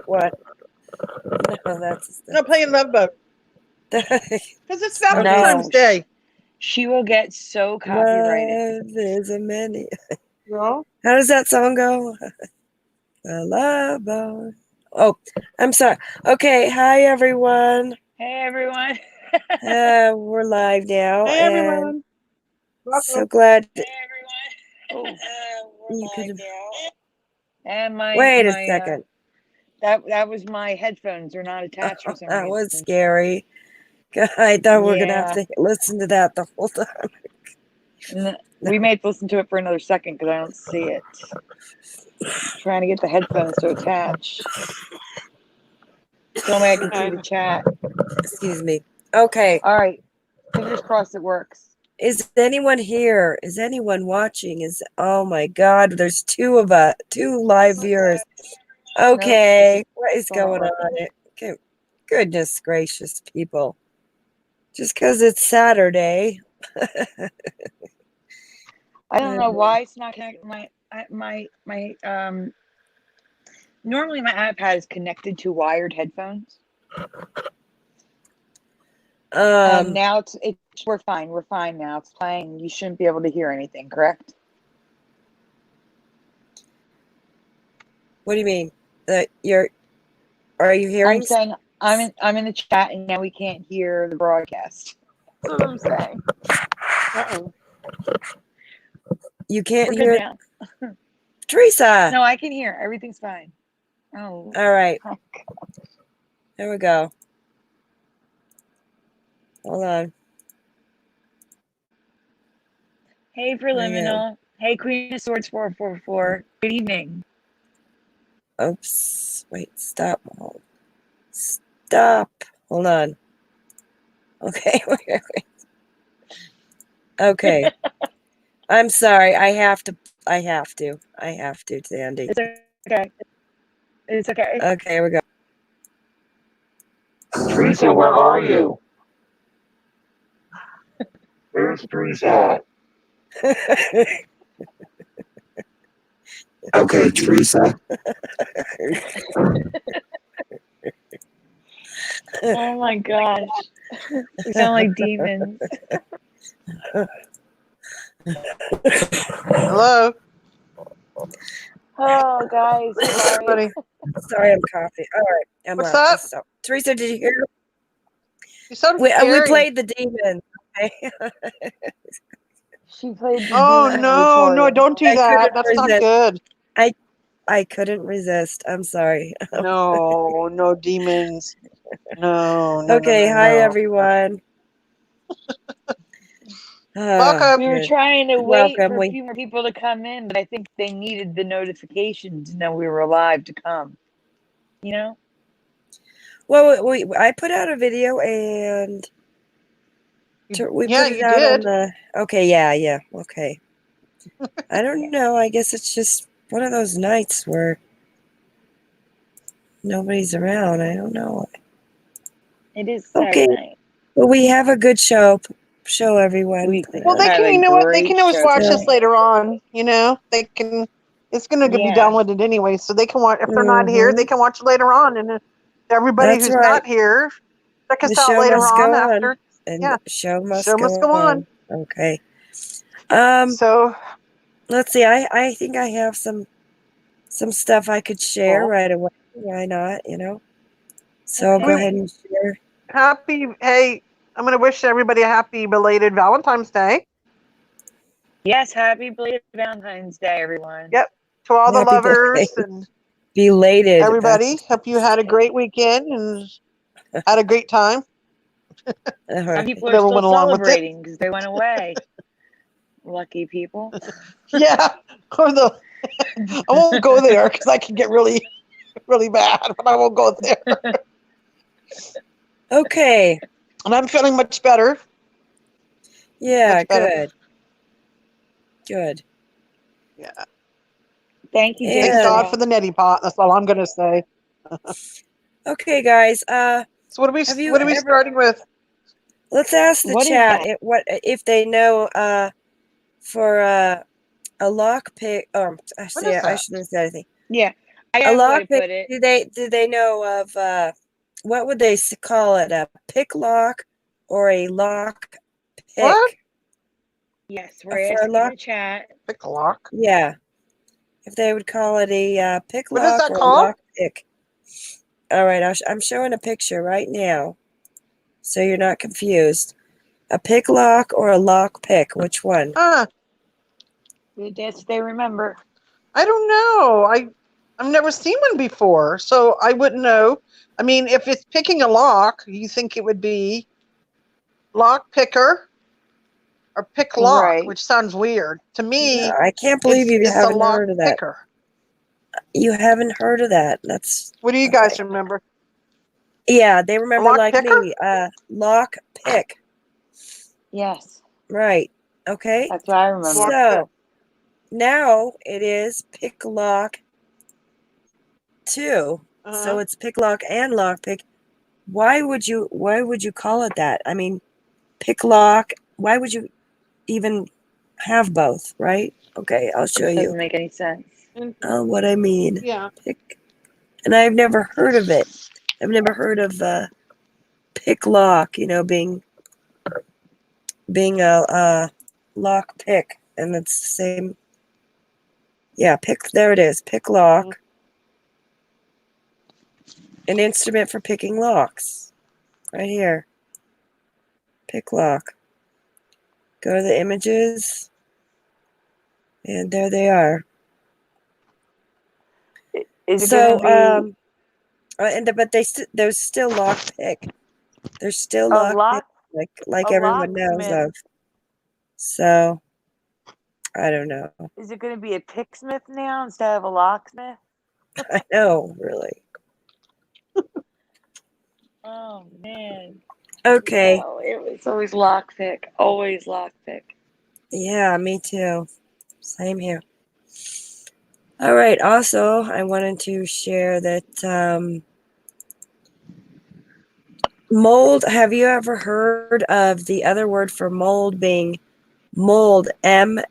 What? No, that's No, playing Love Boat. Because it's Valentine's No. Day. She will get so copyrighted. Love is a many. No? How does that song go? The love boat. Oh, I'm sorry. Okay, hi everyone. Hey, everyone. We're live now, Hey, and everyone. so Welcome. glad Hey, everyone. you could. And Wait a second. that was my headphones are not attached for some That reason. was scary. I thought we were gonna have Yeah. to listen to that the whole time. We may have to listen to it for another second because I don't see it. Trying to get the headphones to attach. So I can see the chat. Excuse me. Okay. All right. Fingers crossed it works. Is anyone here? Is anyone watching? Oh my God, there's two live viewers. Okay, what is going on? Okay. Goodness gracious, people. Just because it's Saturday. I don't know why it's not connected. Normally my iPad is connected to wired headphones. And now we're fine. We're fine now. It's playing. You shouldn't be able to hear anything, correct? What do you mean? Are you hearing? I'm saying I'm in the chat and now we can't hear the broadcast. That's what I'm saying. Uh-oh. You can't We're hear good now. Teresa. No, I can hear. Everything's fine. Oh. All right. Oh, There we go. Hold on. hey, Preliminal. Hey, Queen of Swords 444. Good evening. Oops. Wait, stop. Stop. Hold on. Okay. Okay. I'm sorry. I have to, Sandy. It's okay. It's okay. Okay, here we go. Teresa, where are you? Where's Teresa? Okay, Teresa. Oh my gosh. We sound like demons. Hello. Oh, guys. Sorry. Sorry, I'm coughing. All right. What's up? Stop. Teresa, did you hear? You sound We scary. played the demon. Okay? She played the Oh, demon, no, Victoria. don't do that. That's not good. I couldn't resist. I'm sorry. No demons. No. Okay, no, hi no. everyone. Welcome. We were trying to wait Welcome. for a few more people to come in, but I think they needed the notification to know we were alive to come. You know? Well, I put out a video and we put it out on the. Okay, yeah. Okay. I don't know. I guess it's just one of those nights where nobody's around. I don't know. It is Saturday night. Well, we have a good show. Show everyone. Well, they can. You know what? They can always watch this later on. You know, they can. It's going to be downloaded anyway, so they can watch. If they're not here, they can watch it later on. And everybody who's not here, check us out later on after. And the show must go on. Okay. So let's see. I think I have some stuff I could share right away. Why not? You know. So I'll go ahead and share. Hey, I'm going to wish everybody a happy belated Valentine's Day. Yes, happy belated Valentine's Day, everyone. Yep. To all the lovers and belated everybody. Hope you had a great weekend and had a great time. Some people are still celebrating because they went away. Lucky people. Yeah. Or I won't go there because I can get really, really bad, but I won't go there. Okay. And I'm feeling much better. Yeah, much better. Good. Yeah. Thank you, Thank God for the neti pot. That's all I'm going to say. Okay, guys. So what are we starting with? Let's ask the chat if they know for a lock pick. I shouldn't have said anything. Yeah. I A have a way to lockpick. put it. Do they know of what would they call it? A pick lock or a lock What? pick? Yes, For we're a asking lock. the chat. Pick lock. Yeah, if they would call it a pick What is lock that or a called? lock pick. All right, I'm showing a picture right now, so you're not confused. A pick lock or a lock pick? Which one? Yes, they remember. I don't know. I've never seen one before, so I wouldn't know. I mean, if it's picking a lock, you think it would be lock picker or pick lock, Right. which sounds weird to me. I can't believe you it's a haven't lock heard of that. picker. You haven't heard of that. That's What do you guys remember? Yeah, they remember lock like picker? me. Lock pick. Yes. Right. Okay. That's what I remember. So now it is pick lock 2. So it's pick lock and lock pick. Why would you call it that? I mean, pick lock, why would you even have both, right? Okay, I'll show It you. doesn't make any sense. What I mean. Yeah. Pick. And I've never heard of it. I've never heard of pick lock, being a lock pick, and it's the same. Yeah, there it is, pick lock. An instrument for picking locks. Right here. Pick lock. Go to the images. And there they are. Is it gonna be but there's still lock pick. There's still lock pick, like everyone knows of. So I don't know. Is it going to be a picksmith now instead of a locksmith? I know, really. Oh man. Okay. No, it was always lockpick. Always lockpick. Yeah, me too. Same here. All right. Also, I wanted to share that mold. Have you ever heard of the other word for mold being mold? M-O-U-L-D.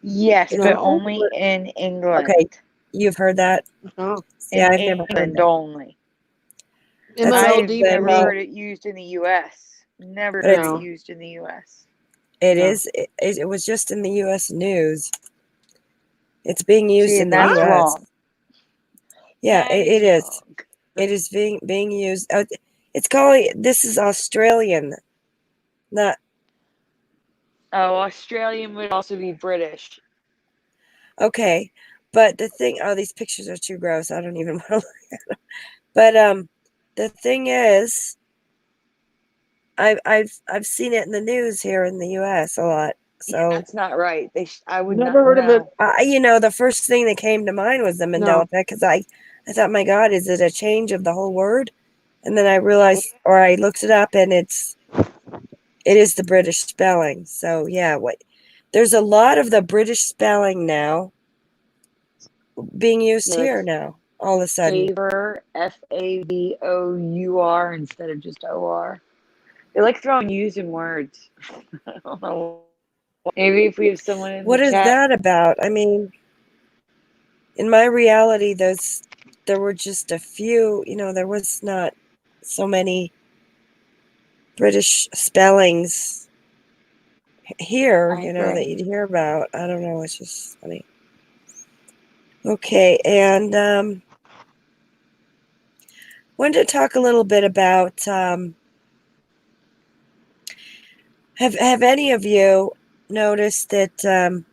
Yes, It's but an old only word. in England. Okay, you've heard that? In Yeah, I've never heard England that. only. I've never heard it used in the U.S. Never heard it used in the U.S. It was just in the U.S. news. It's being used in the that's U.S. wrong. Yeah, it is. Wrong. It is being used. It's called. This is Australian, not. Oh, Australian would also be British. Okay, but the thing. Oh, these pictures are too gross. I don't even want to look at them. But the thing is, I've seen it in the news here in the U.S. a lot. So that's not right. I would never heard of it. The first thing that came to mind was the Mandela Effect, because I thought, my God, is it a change of the whole word? And then I realized, or I looked it up, and it is the British spelling. So yeah, there's a lot of the British spelling now being used here now. All of a sudden, favor, F-A-V-O-U-R instead of just O-R. They like throwing U's in words. I don't know. Maybe if we have someone in what the is chat. that about? I mean, in my reality, there were just a few. There was not so many British spellings here. That you'd hear about. I don't know. It's just funny. Okay, and wanted to talk a little bit about. Have any of you noticed that the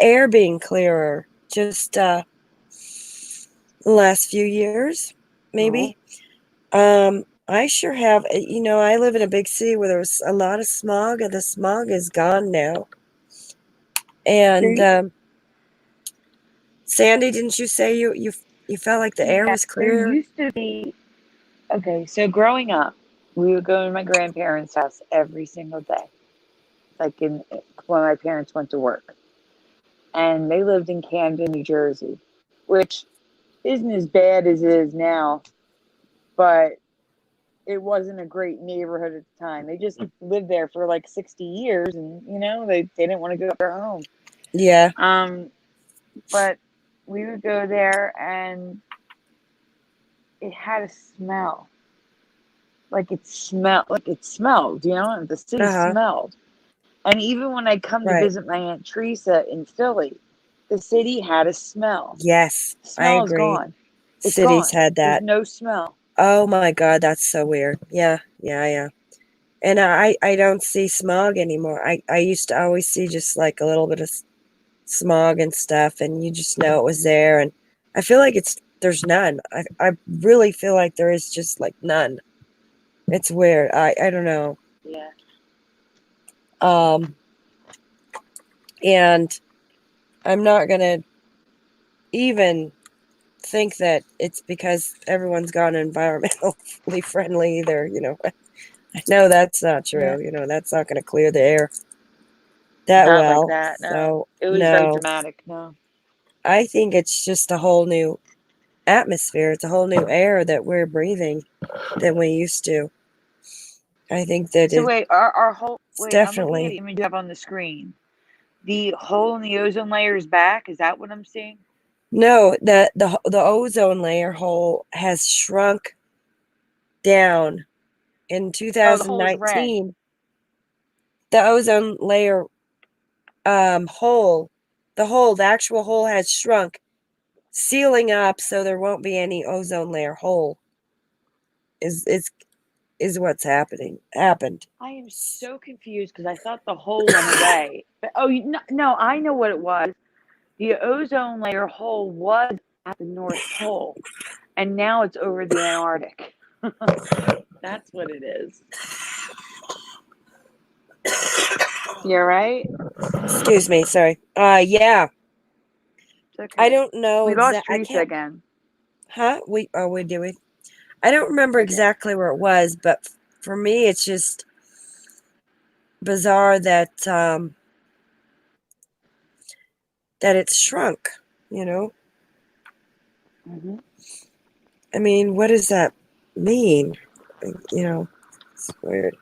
air being clearer just the last few years, maybe? I sure have. I live in a big city where there was a lot of smog, and the smog is gone now. And Sandy, didn't you say you felt like the air was clearer? There used to be. Okay, so growing up, we would go to my grandparents' house every single day, like when my parents went to work. And they lived in Camden, New Jersey, which isn't as bad as it is now, but it wasn't a great neighborhood at the time. They just lived there for like 60 years, and they didn't want to go to their home. Yeah. But we would go there and it had a smell. Like it smelled, you know, the city smelled. And even when I come to Right. visit my Aunt Teresa in Philly, the city had a smell. Yes, The I smell is agree. gone. It's Cities gone. had There's that. no smell. Oh my God, that's so weird. Yeah. And I don't see smog anymore. I used to always see just like a little bit of smog and stuff, and you just know it was there. And I feel like there's none. I really feel like there is just like none. It's weird. I don't know. Yeah. And I'm not gonna even think that it's because everyone's gone environmentally friendly either. You know, I know that's not true. Yeah. You know, that's not going to clear the air that Not like well. that. No. So It was very no, dramatic. No. I think it's just a whole new atmosphere. It's a whole new air that we're breathing than we used to. I think that So wait, our whole it's wait, I'm looking at the definitely image you have on the screen. The hole in the ozone layer is back. Is that what I'm seeing? no. The ozone layer hole has shrunk down in Oh, the hole is red. 2019. The ozone layer hole, the actual hole has shrunk, sealing up so there won't be any ozone layer hole. Is what's happened. I am so confused because I thought the hole went away. But no, I know what it was. The ozone layer hole was at the North Pole, and now it's over the Antarctic. That's what it is. You're right. Excuse me, sorry. Yeah. It's okay. I don't know We lost I Teresa can't. again. Huh? We do we? I don't remember exactly where it was, but for me, it's just bizarre that that it's shrunk. You know. Mm-hmm. I mean, what does that mean? You know, it's weird.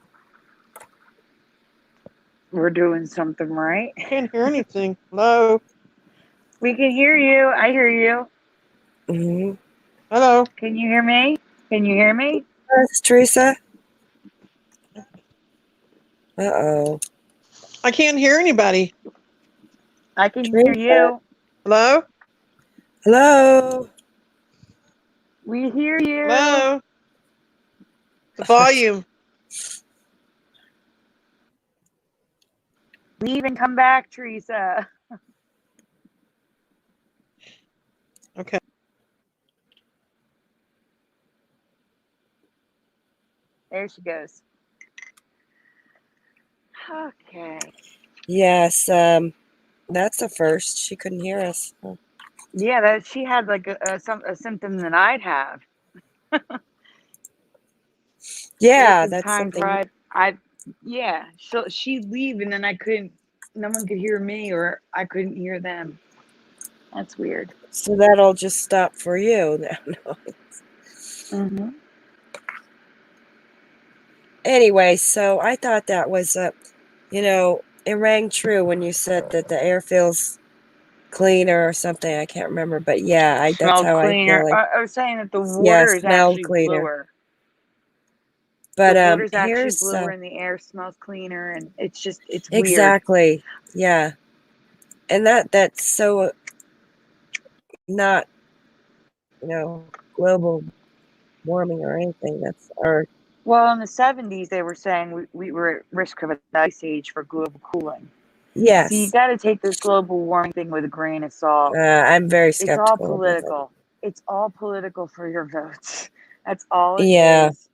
We're doing something right. Can't hear anything. Hello. We can hear you. I hear you. Mm-hmm. Hello. Can you hear me? Can you hear me? Teresa? Uh-oh. I can't hear anybody. I can Teresa? hear you. Hello. Hello? We hear you. Hello. The volume. Leave and come back, Teresa. Okay. There she goes. Okay. Yes, that's a first. She couldn't hear us. Oh. Yeah, she had like a symptom that I'd have. Yeah, This that's time something. she'd leave and then no one could hear me or I couldn't hear them. That's weird. So that'll just stop for you. No. Mm-hmm. Anyway, so I thought that was it rang true when you said that the air feels cleaner or something. I can't remember, but yeah, that's Smelled how I feel cleaner. like. I was saying that the Yeah, water is smelled actually cleaner. bluer. But The water's actually here's bluer and the air smells cleaner and it's weird. exactly. Yeah. And that's so not, global warming or anything. That's our Well, in the 70s, they were saying we were at risk of an ice age for global cooling. So you yes. got to take this global warming thing with a grain of salt. I'm very It's all skeptical of it. political. It's all political for your votes. That's all it Yeah. is.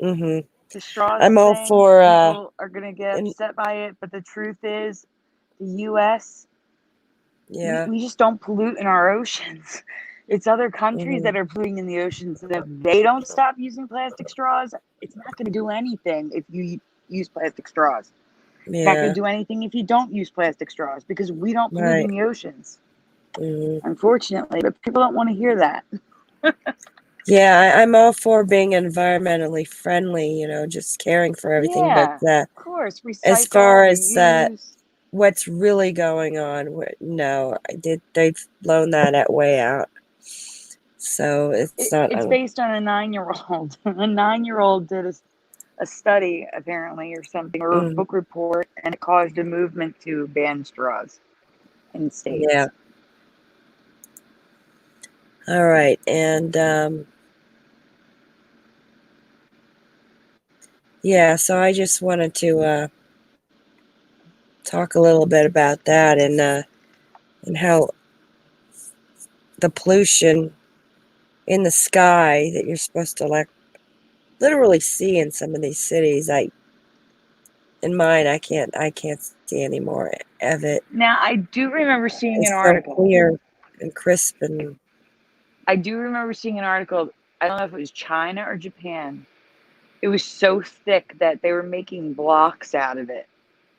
Mhm. The straws I'm all thing, for people are going to get and upset by it, but the truth is, the U.S., yeah. we just don't pollute in our oceans. It's other countries Mhm. that are polluting in the oceans. And if they don't stop using plastic straws, it's not going to do anything if you use plastic straws. It's not going Yeah. to do anything if you don't use plastic straws because we don't pollute in Right. the oceans, Mhm. unfortunately. But people don't want to hear that. Yeah, I'm all for being environmentally friendly, just caring for everything. But Yeah, of course. as Recycle, far as reuse. what's really going on. No, they've blown that way out. So it's not. It's based on a 9-year-old. A 9-year-old did a study, apparently, or something, or a book report, and it caused a movement to ban straws in states. Yeah. All right. And yeah, so I just wanted to talk a little bit about that and how the pollution in the sky that you're supposed to like literally see in some of these cities. In mine, I can't see any more of it. Now, I do remember seeing It's an so article. clear and crisp, and I do remember seeing an article. I don't know if it was China or Japan. It was so thick that they were making blocks out of it.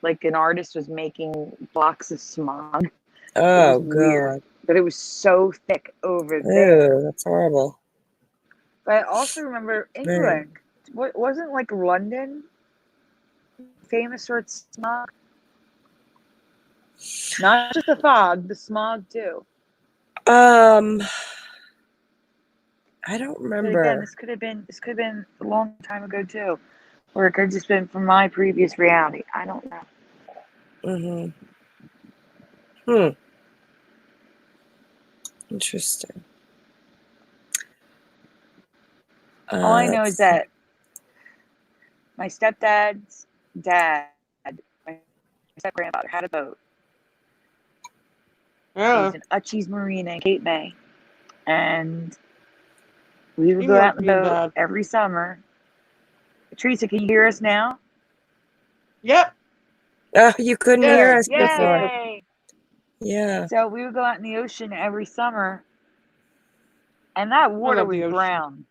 Like an artist was making blocks of smog. oh It was weird, god, but it was so thick over there. ew, that's horrible. But I also remember England. What wasn't like London famous for its smog? Not just the fog, the smog too. I don't But remember. again, this could have been a long time ago too, or it could have just been from my previous reality. I don't know. Interesting. All I know is that my stepdad's dad, my step-grandfather, had a boat. It was an Uchie's Marina in Cape May. And we would go out in the boat every summer. Teresa, can you hear us now? Yep. Oh, you couldn't hear us before. Yay! Yeah. So we would go out in the ocean every summer, and that water was brown.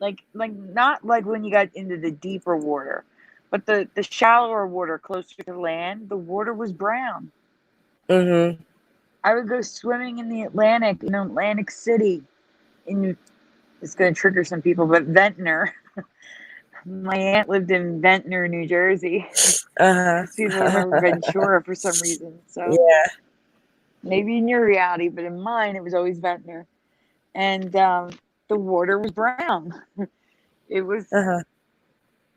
Like not like when you got into the deeper water, but the shallower water closer to land, the water was brown. I would go swimming in the Atlantic, in Atlantic City. It's going to trigger some people, but Ventnor. My aunt lived in Ventnor, New Jersey. People remember Ventura for some reason. So yeah, maybe in your reality, but in mine, it was always Ventnor. And the water was brown. It was brown,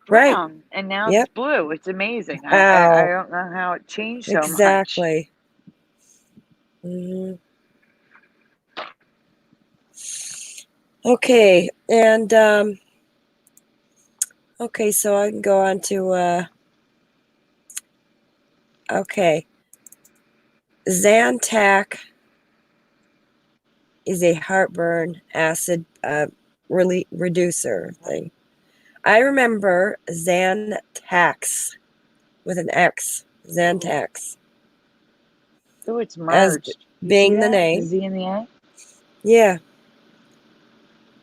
right. and now it's blue. It's amazing. I don't know how it changed so much. Exactly. Okay, and okay, so I can go on to okay. Zantac is a heartburn acid reducer thing. I remember Zantax with an X. Zantax. Oh, it's merged. As being the name. The Z and the A? Yeah.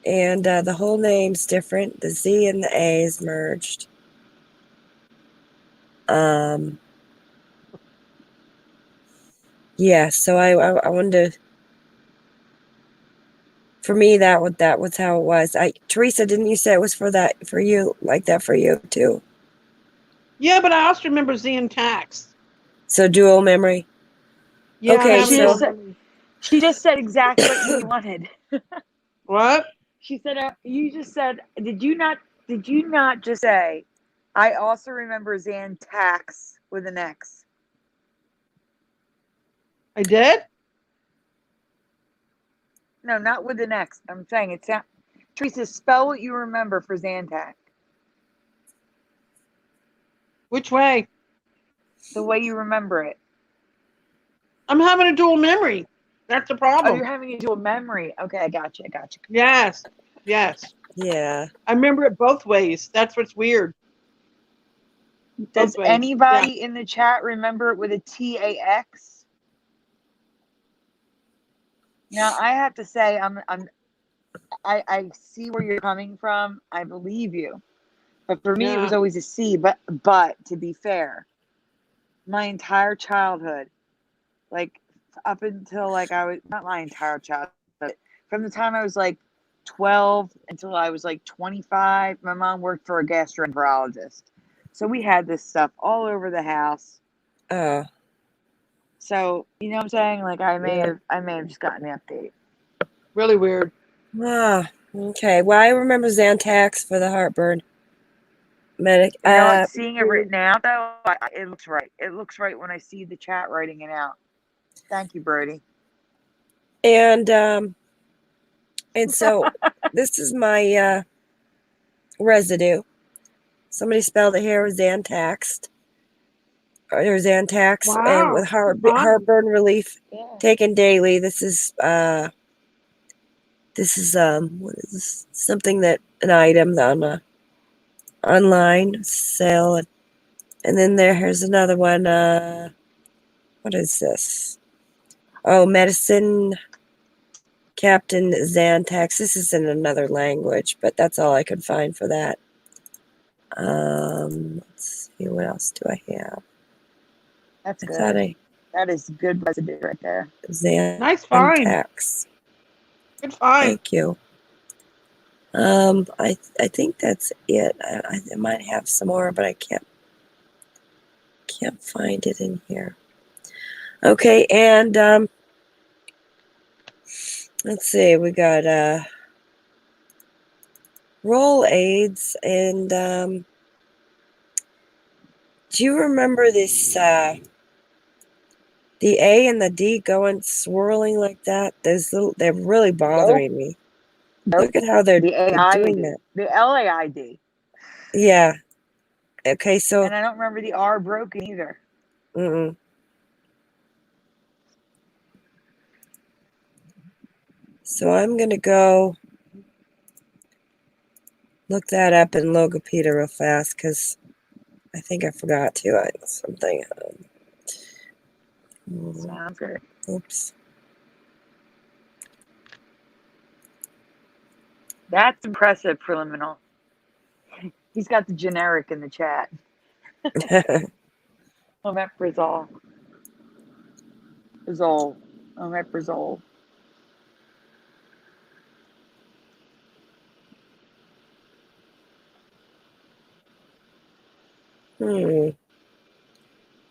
And the whole name's different. The Z and the A is merged. Yeah, so I wanted to. For me, that was how it was. Teresa, didn't you say it was for you, like that for you too? Yeah, but I also remember Z and Tax. So dual memory. Yeah, okay, she just said exactly what you wanted. What? She said, you just said, did you not just say, I also remember Zantax with an X? I did? No, not with an X. I'm saying it's Teresa, spell what you remember for Zantac. Which way? The way you remember it. I'm having a dual memory. That's the problem. Oh, you're having a dual memory. Okay, I got you. Yes. Yeah. I remember it both ways. That's what's weird. Does anybody in the chat remember it with a TAX? Now, I have to say, I see where you're coming from. I believe you. But for me, it was always a C. But to be fair, my entire childhood, like up until like I was, not my entire childhood, but from the time I was like 12 until I was like 25, my mom worked for a gastroenterologist. So we had this stuff all over the house. Oh. So you know what I'm saying? Like I may have just gotten the update. Really weird. Ah, okay. Well, I remember Zantac for the heartburn medic. You know what? Seeing it written out though, it looks right. It looks right when I see the chat writing it out. Thank you, Brody. And so this is my residue. Somebody spelled it here with Zantac. Or Zantac, and with heartburn relief taken daily. This is what is this? Something that an item on online sale, and then here's another one. What is this? Oh, medicine Captain Zantac. This is in another language, but that's all I could find for that. Let's see, what else do I have? That's good. That is good residue right there. Nice find. Good find. Thank you. I think that's it. I might have some more, but I can't find it in here. Okay, and let's see. We got roll aids, and do you remember this? The A and the D going swirling like that. They're really bothering me. Nope. Look at how they're doing that. The LAID. Yeah. Okay, so. And I don't remember the R broken either. So I'm going to go look that up in Logopedia real fast because I think I forgot to. Something. Sounds good. Oops. That's impressive, Preliminal. He's got the generic in the chat. Omeprazole. Omeprazole.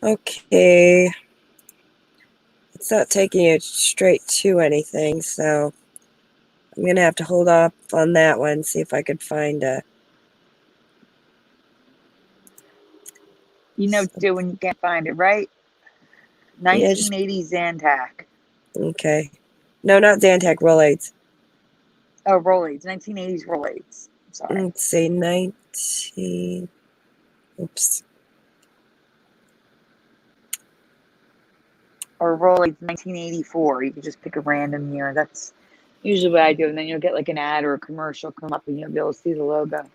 Okay. It's not taking it straight to anything, so I'm going to have to hold off on that one, see if I could find a... You know what to do when you can't find it, right? 1980 Zantac. Okay. No, not Zantac, Rolaids. Oh, Rolaids. 1980s Rolaids. Sorry. Let's see, Oops. Or Rolaids 1984. You could just pick a random year. That's usually what I do. And then you'll get like an ad or a commercial come up and you'll be able to see the logo.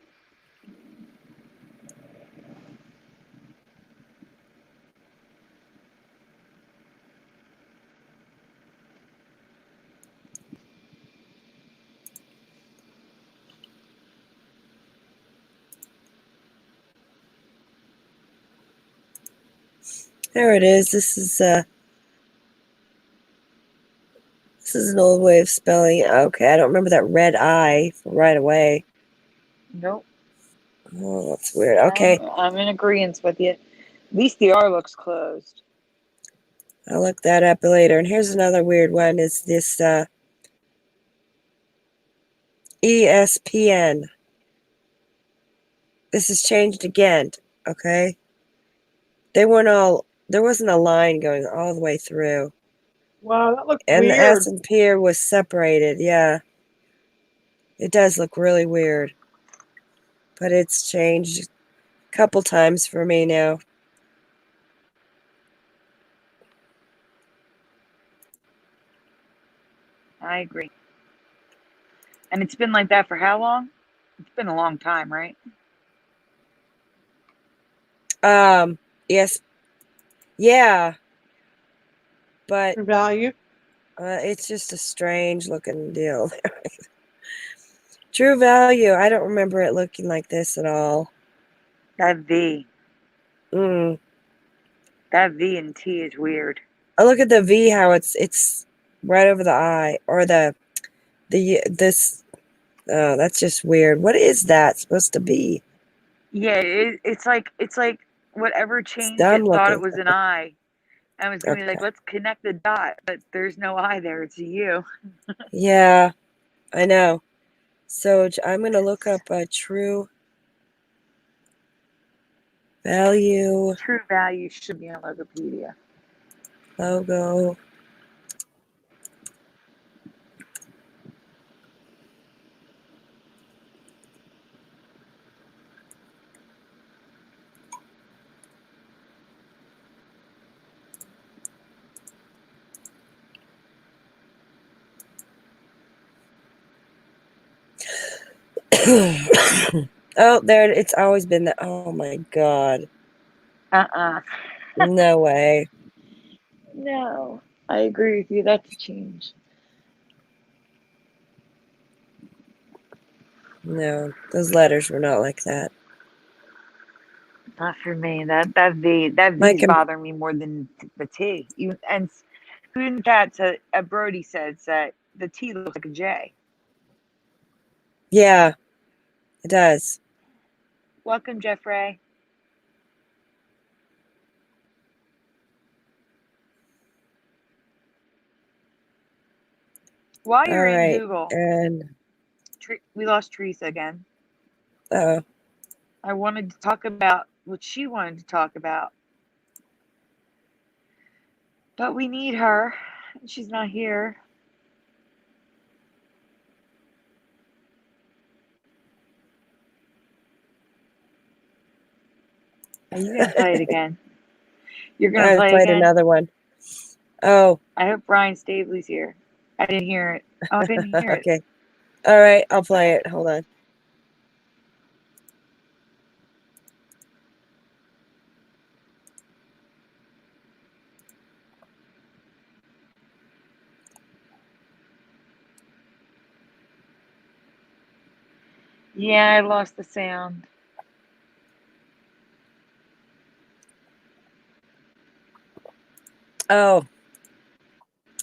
There it is. This is an old way of spelling it. Okay, I don't remember that red I right away. Nope. Oh, that's weird. Okay. I'm in agreement with you. At least the R looks closed. I'll look that up later. And here's another weird one. Is this ESPN. This has changed again. Okay. There wasn't a line going all the way through. Wow, that looks and weird. The S and P was separated. Yeah. It does look really weird. But it's changed a couple times for me now. I agree. And it's been like that for how long? It's been a long time, right? Yes. Yeah. But True value. It's just a strange looking deal. True value. I don't remember it looking like this at all. That V. That V and T is weird. I look at the V, how it's right over the I, or this. Oh, that's just weird. What is that supposed to be? Yeah, it's like whatever changed I'm it thought it looking. was an I. I was going to be like, Okay. let's connect the dot, but there's no I there. It's a you. Yeah, I know. So I'm going to look up a true value True value should be on Logopedia. logo. Oh, there it's always been that. Oh my God. No way. No, I agree with you. That's a change. No, those letters were not like that. Not for me. That V's bother me more than the T. And who in the chat said, Brody says that the T looks like a J. Yeah, it does. Welcome, Jeffrey. While you're in Google, and we lost Teresa again. I wanted to talk about what she wanted to talk about. But we need her. She's not here. Are you going to play it again? You're going to play it again? another one. Oh. I hope Brian Stabley's here. I didn't hear it. Oh, I didn't hear it. Okay. All right, I'll play it. Hold on. Yeah, I lost the sound. Oh,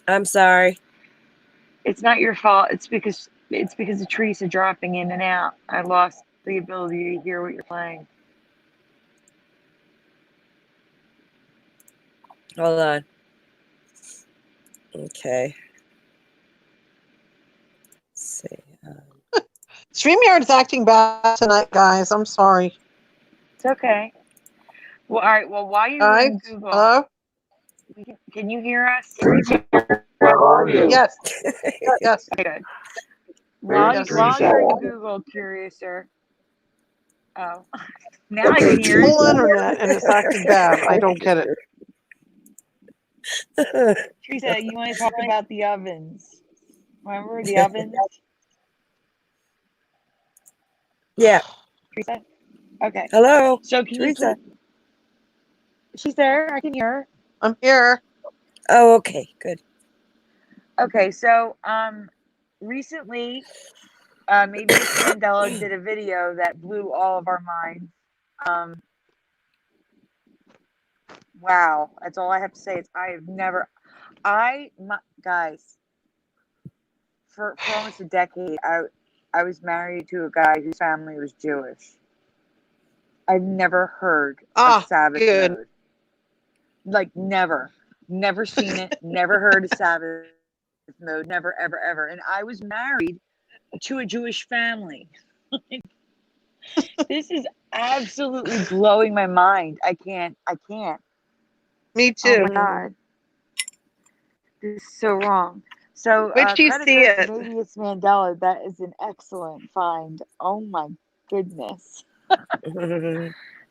I'm sorry. It's not your fault. It's because the trees are dropping in and out. I lost the ability to hear what you're playing. Hold on. Okay. Let's see. StreamYard's acting bad tonight, guys. I'm sorry. It's okay. Well, all right. Well, while you're in Google, hello? Can you hear us? Where are you? Yes. Yes. Okay, good. While you're in Google, Curiouser. Oh, now I can hear it. Full internet and it's acting bad. I don't get it. Teresa, you want to talk about the ovens? Remember the ovens? Yeah. Teresa? Okay. Hello. So can Teresa. She's there. I can hear her. I'm here. Oh, okay. Good. Okay, so recently, maybe it's Mandela did a video that blew all of our minds. Wow, that's all I have to say. Is guys, for almost a decade, I was married to a guy whose family was Jewish. I've never heard of Sabbath mode. Like never seen it, never heard of Sabbath mode, never, ever, ever. And I was married to a Jewish family. This is absolutely blowing my mind. I can't. Me too. Oh my God. This is so wrong. So wait till you see it. Maybe it's Mandela. That is an excellent find. Oh my goodness.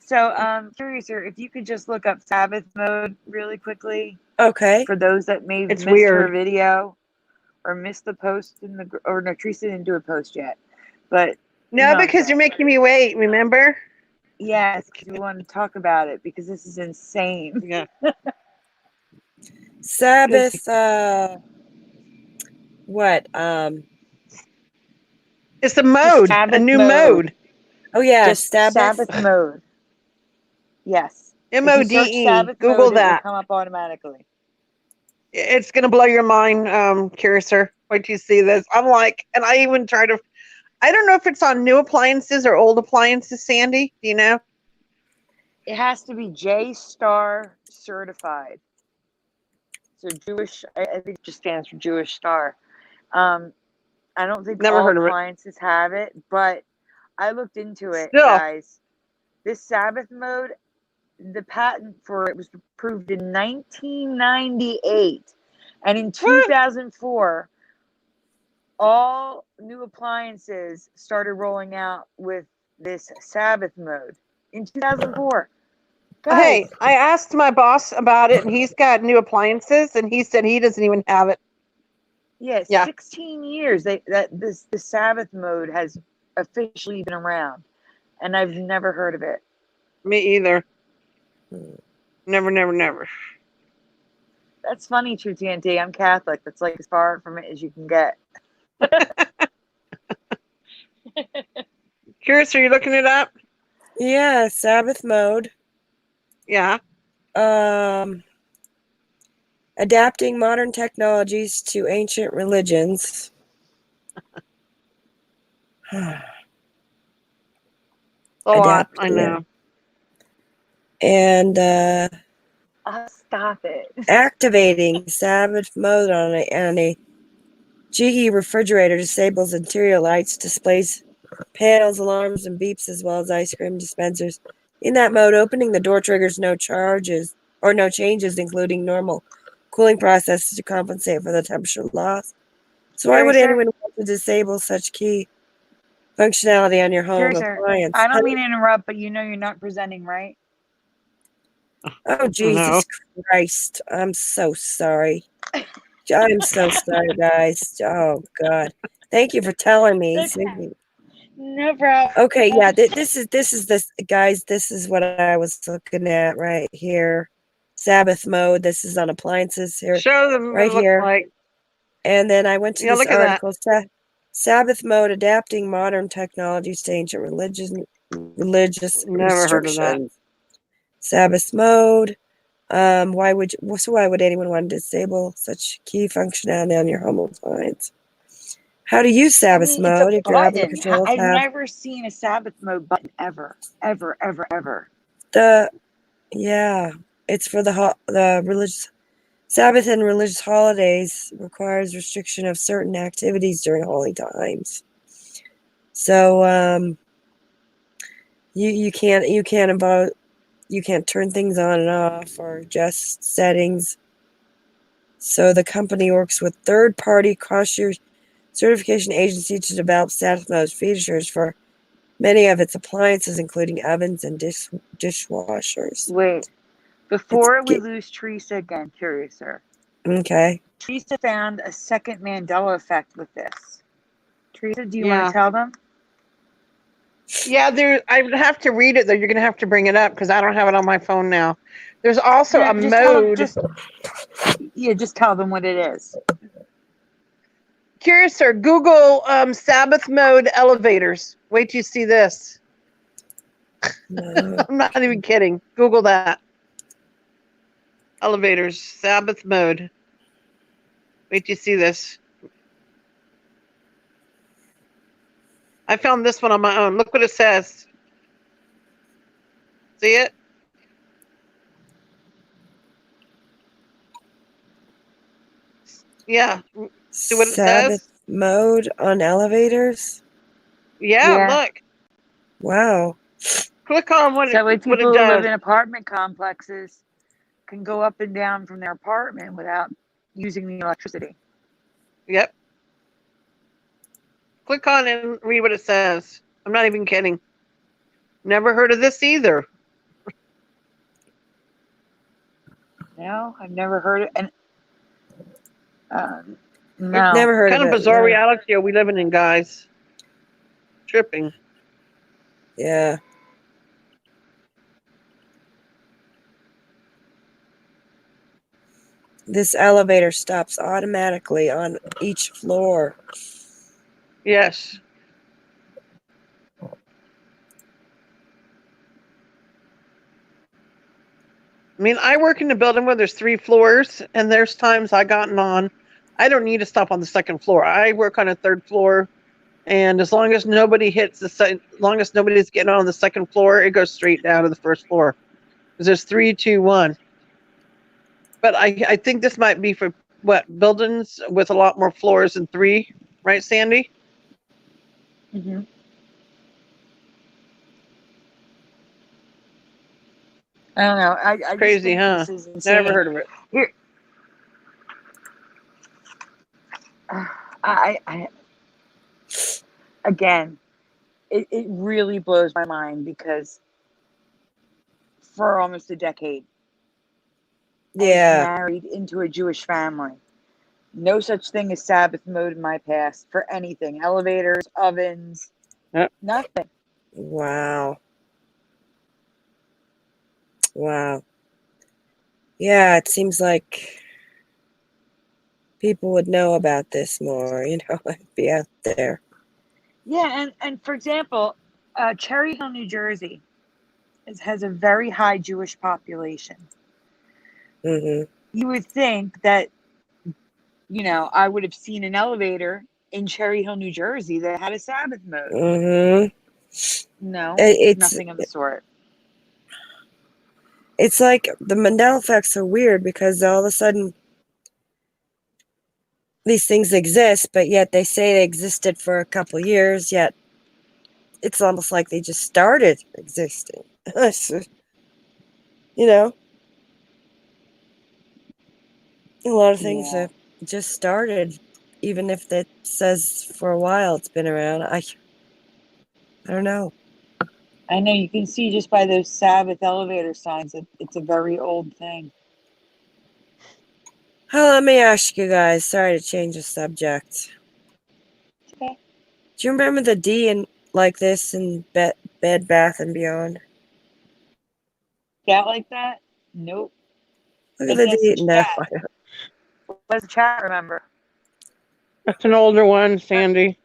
So Curiouser, if you could just look up Sabbath mode really quickly. Okay. For those that may have missed her video or missed the post or no, Teresa didn't do a post yet. But no, because you're making me wait, remember? Yes, because we want to talk about it because this is insane. Yeah. Sabbath what? It's a mode, a new mode. Oh yeah, just Sabbath mode. Yes. MODE. Google mode, that. It will come up automatically. It's gonna blow your mind, Curiouser. Wait till you see this. I'm like, and I even try to. I don't know if it's on new appliances or old appliances, Sandy. Do you know? It has to be J-Star certified. So Jewish, I think it just stands for Jewish Star. I don't think Never all heard of it. appliances have it, but I looked into it, Still. guys. This Sabbath mode, the patent for it was approved in 1998. And in 2004, all new appliances started rolling out with this Sabbath mode. In 2004. Guys, Hey, I asked my boss about it, and he's got new appliances, and he said he doesn't even have it. yeah, 16 years this Sabbath mode has officially been around, and I've never heard of it. Me either. Never. That's funny, True TNT. I'm Catholic. That's like as far from it as you can get. Curious, are you looking it up? Yeah, Sabbath mode. Yeah. Adapting modern technologies to ancient religions. I know. And Stop it. Activating Sabbath mode on a GE refrigerator disables interior lights, displays panels, alarms, and beeps, as well as ice cream dispensers. In that mode, opening the door triggers no changes, including normal cooling processes to compensate for the temperature loss. So why would anyone want to disable such key functionality on your home appliance? I don't mean to interrupt, but you know you're not presenting, right? Oh, Jesus Christ. I'm so sorry. I'm so sorry, guys. Oh, God. Thank you for telling me. Okay. No problem. Okay, yeah, this is guys, this is what I was looking at right here. Sabbath mode. This is on appliances here. Show them right here. Like. And then I went to this article. That. Sabbath mode, adapting modern technologies to ancient religious Never heard of that. Sabbath mode. Why would anyone want to disable such key functionality on your home appliance? How to use Sabbath mode if your Apple controls I've never seen a Sabbath mode button ever. It's for the religious Sabbath and religious holidays requires restriction of certain activities during holy times. So you can't turn things on and off or adjust settings. So the company works with third-party cost-share certification agency to develop Sabbath mode features for many of its appliances, including ovens and dishwashers. Wait, before we lose Teresa again, Curiouser. Okay. Teresa found a second Mandela Effect with this. Teresa, do you want to tell them? Yeah, I would have to read it, though. You're going to have to bring it up because I don't have it on my phone now. There's also a mode. Just tell them what it is. Curiouser, Google Sabbath mode elevators. Wait till you see this. I'm not even kidding. Google that. Elevators, Sabbath mode. Wait till you see this. I found this one on my own. Look what it says. See it? Yeah. See what it Sabbath says? mode on elevators? Yeah, look. Wow. Click on what it does. So people who live in apartment complexes can go up and down from their apartment without using the electricity. Yep. Click on it and read what it says. I'm not even kidding. Never heard of this either. No, I've never heard it. And no, I've never heard kind of bizarre reality are we living in, guys? Tripping. Yeah. This elevator stops automatically on each floor. Yes. I mean, I work in a building where there's 3 floors, and there's times I gotten on. I don't need to stop on the 2nd floor. I work on a 3rd floor, and as long as nobody hits as long as nobody's getting on the 2nd floor, it goes straight down to the 1st floor. There's 3, 2, 1. But I think this might be for what, buildings with a lot more floors than 3, right, Sandy? Mm-hmm. I don't know. I Crazy, just think huh? this is insane. Never heard of it. Here, I again, it really blows my mind because for almost a decade, I was married into a Jewish family. No such thing as Sabbath mode in my past for anything. Elevators, ovens, nothing. Wow. Wow. Yeah, it seems like people would know about this more, you know, be out there. Yeah, and for example, Cherry Hill, New Jersey has a very high Jewish population. Mm-hmm. You would think that, you know, I would have seen an elevator in Cherry Hill, New Jersey that had a Sabbath mode. Mm-hmm. No, It's nothing of the sort. It's like the Mandela Effect's so weird because all of a sudden these things exist, but yet they say they existed for a couple years, yet it's almost like they just started existing. You know? A lot of things that just started, even if it says for a while it's been around. I don't know. I know, you can see just by those Sabbath elevator signs that it's a very old thing. Oh, let me ask you guys. Sorry to change the subject. Okay. Do you remember the D in like this in Bed Bath and Beyond? Chat like that? Nope. Look at the D. No. What does the chat remember? That's an older one, Sandy.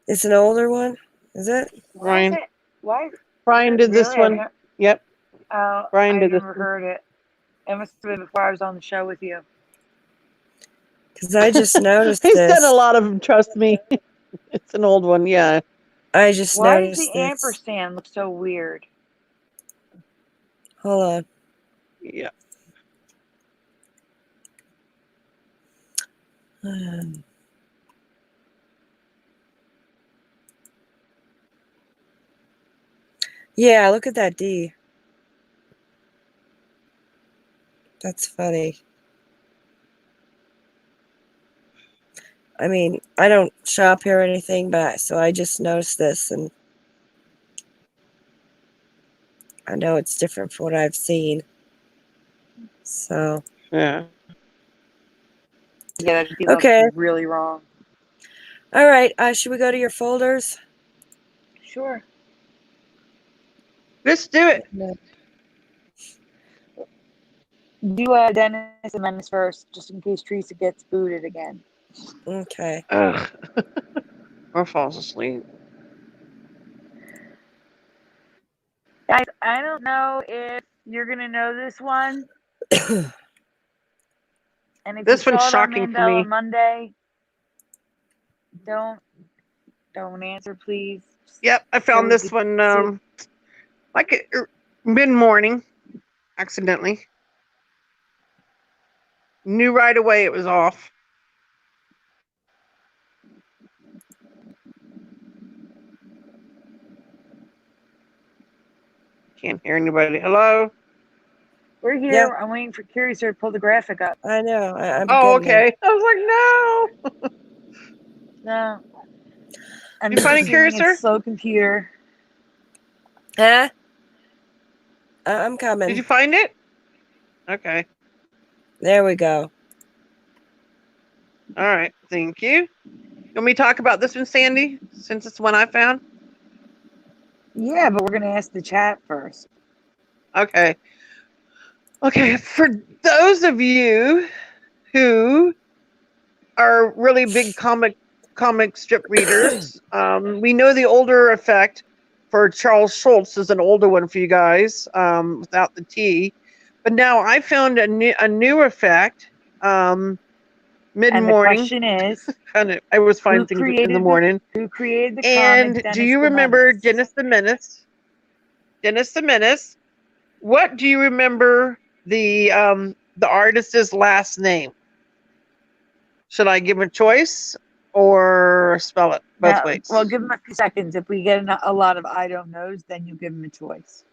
It's an older one? Is it? Ryan. Why? Brian did this one. Yep. Brian did this one. I never heard it. It must have been before I was on the show with you. Because I just noticed He's this. done a lot of them, trust me. It's an old one, yeah. I just Why noticed does the ampersand look so weird? Hold on. Yeah. Yeah, look at that D. That's funny. I mean, I don't shop here or anything, but so I just noticed this, and I know it's different from what I've seen. So yeah. Yeah, that D okay. looks really wrong. All right. Should we go to your folders? Sure. Let's do it. Do Dennis and Menace first, just in case Teresa gets booted again. Okay. Ugh. Or falls asleep. Guys, I don't know if you're gonna know this one. And if This you one's saw it on shocking for Mandela me. Monday, don't answer, please. Yep, I found this one like mid-morning, accidentally. Knew right away it was off. Can't hear anybody. Hello? We're here. Yeah. I'm waiting for Curious to pull the graphic up. I know. I'm okay. I was like, no. No. You finding Curious? Slow computer. Huh? I'm coming. Did you find it? Okay. There we go. All right. Thank you. You want me to talk about this one, Sandy, since it's the one I found? Yeah, but we're going to ask the chat first. Okay. Okay. For those of you who are really big comic strip readers, we know the older effect for Charles Schulz is an older one for you guys, without the T. But now I found a new effect, mid-morning. And the question is, I was finding things in the morning. Who created the and comic? Do you remember Dennis the Menace? Dennis the Menace. What do you remember the artist's last name? Should I give him a choice or spell it both ways? Well, give him a few seconds. If we get a lot of I don't knows, then you give him a choice.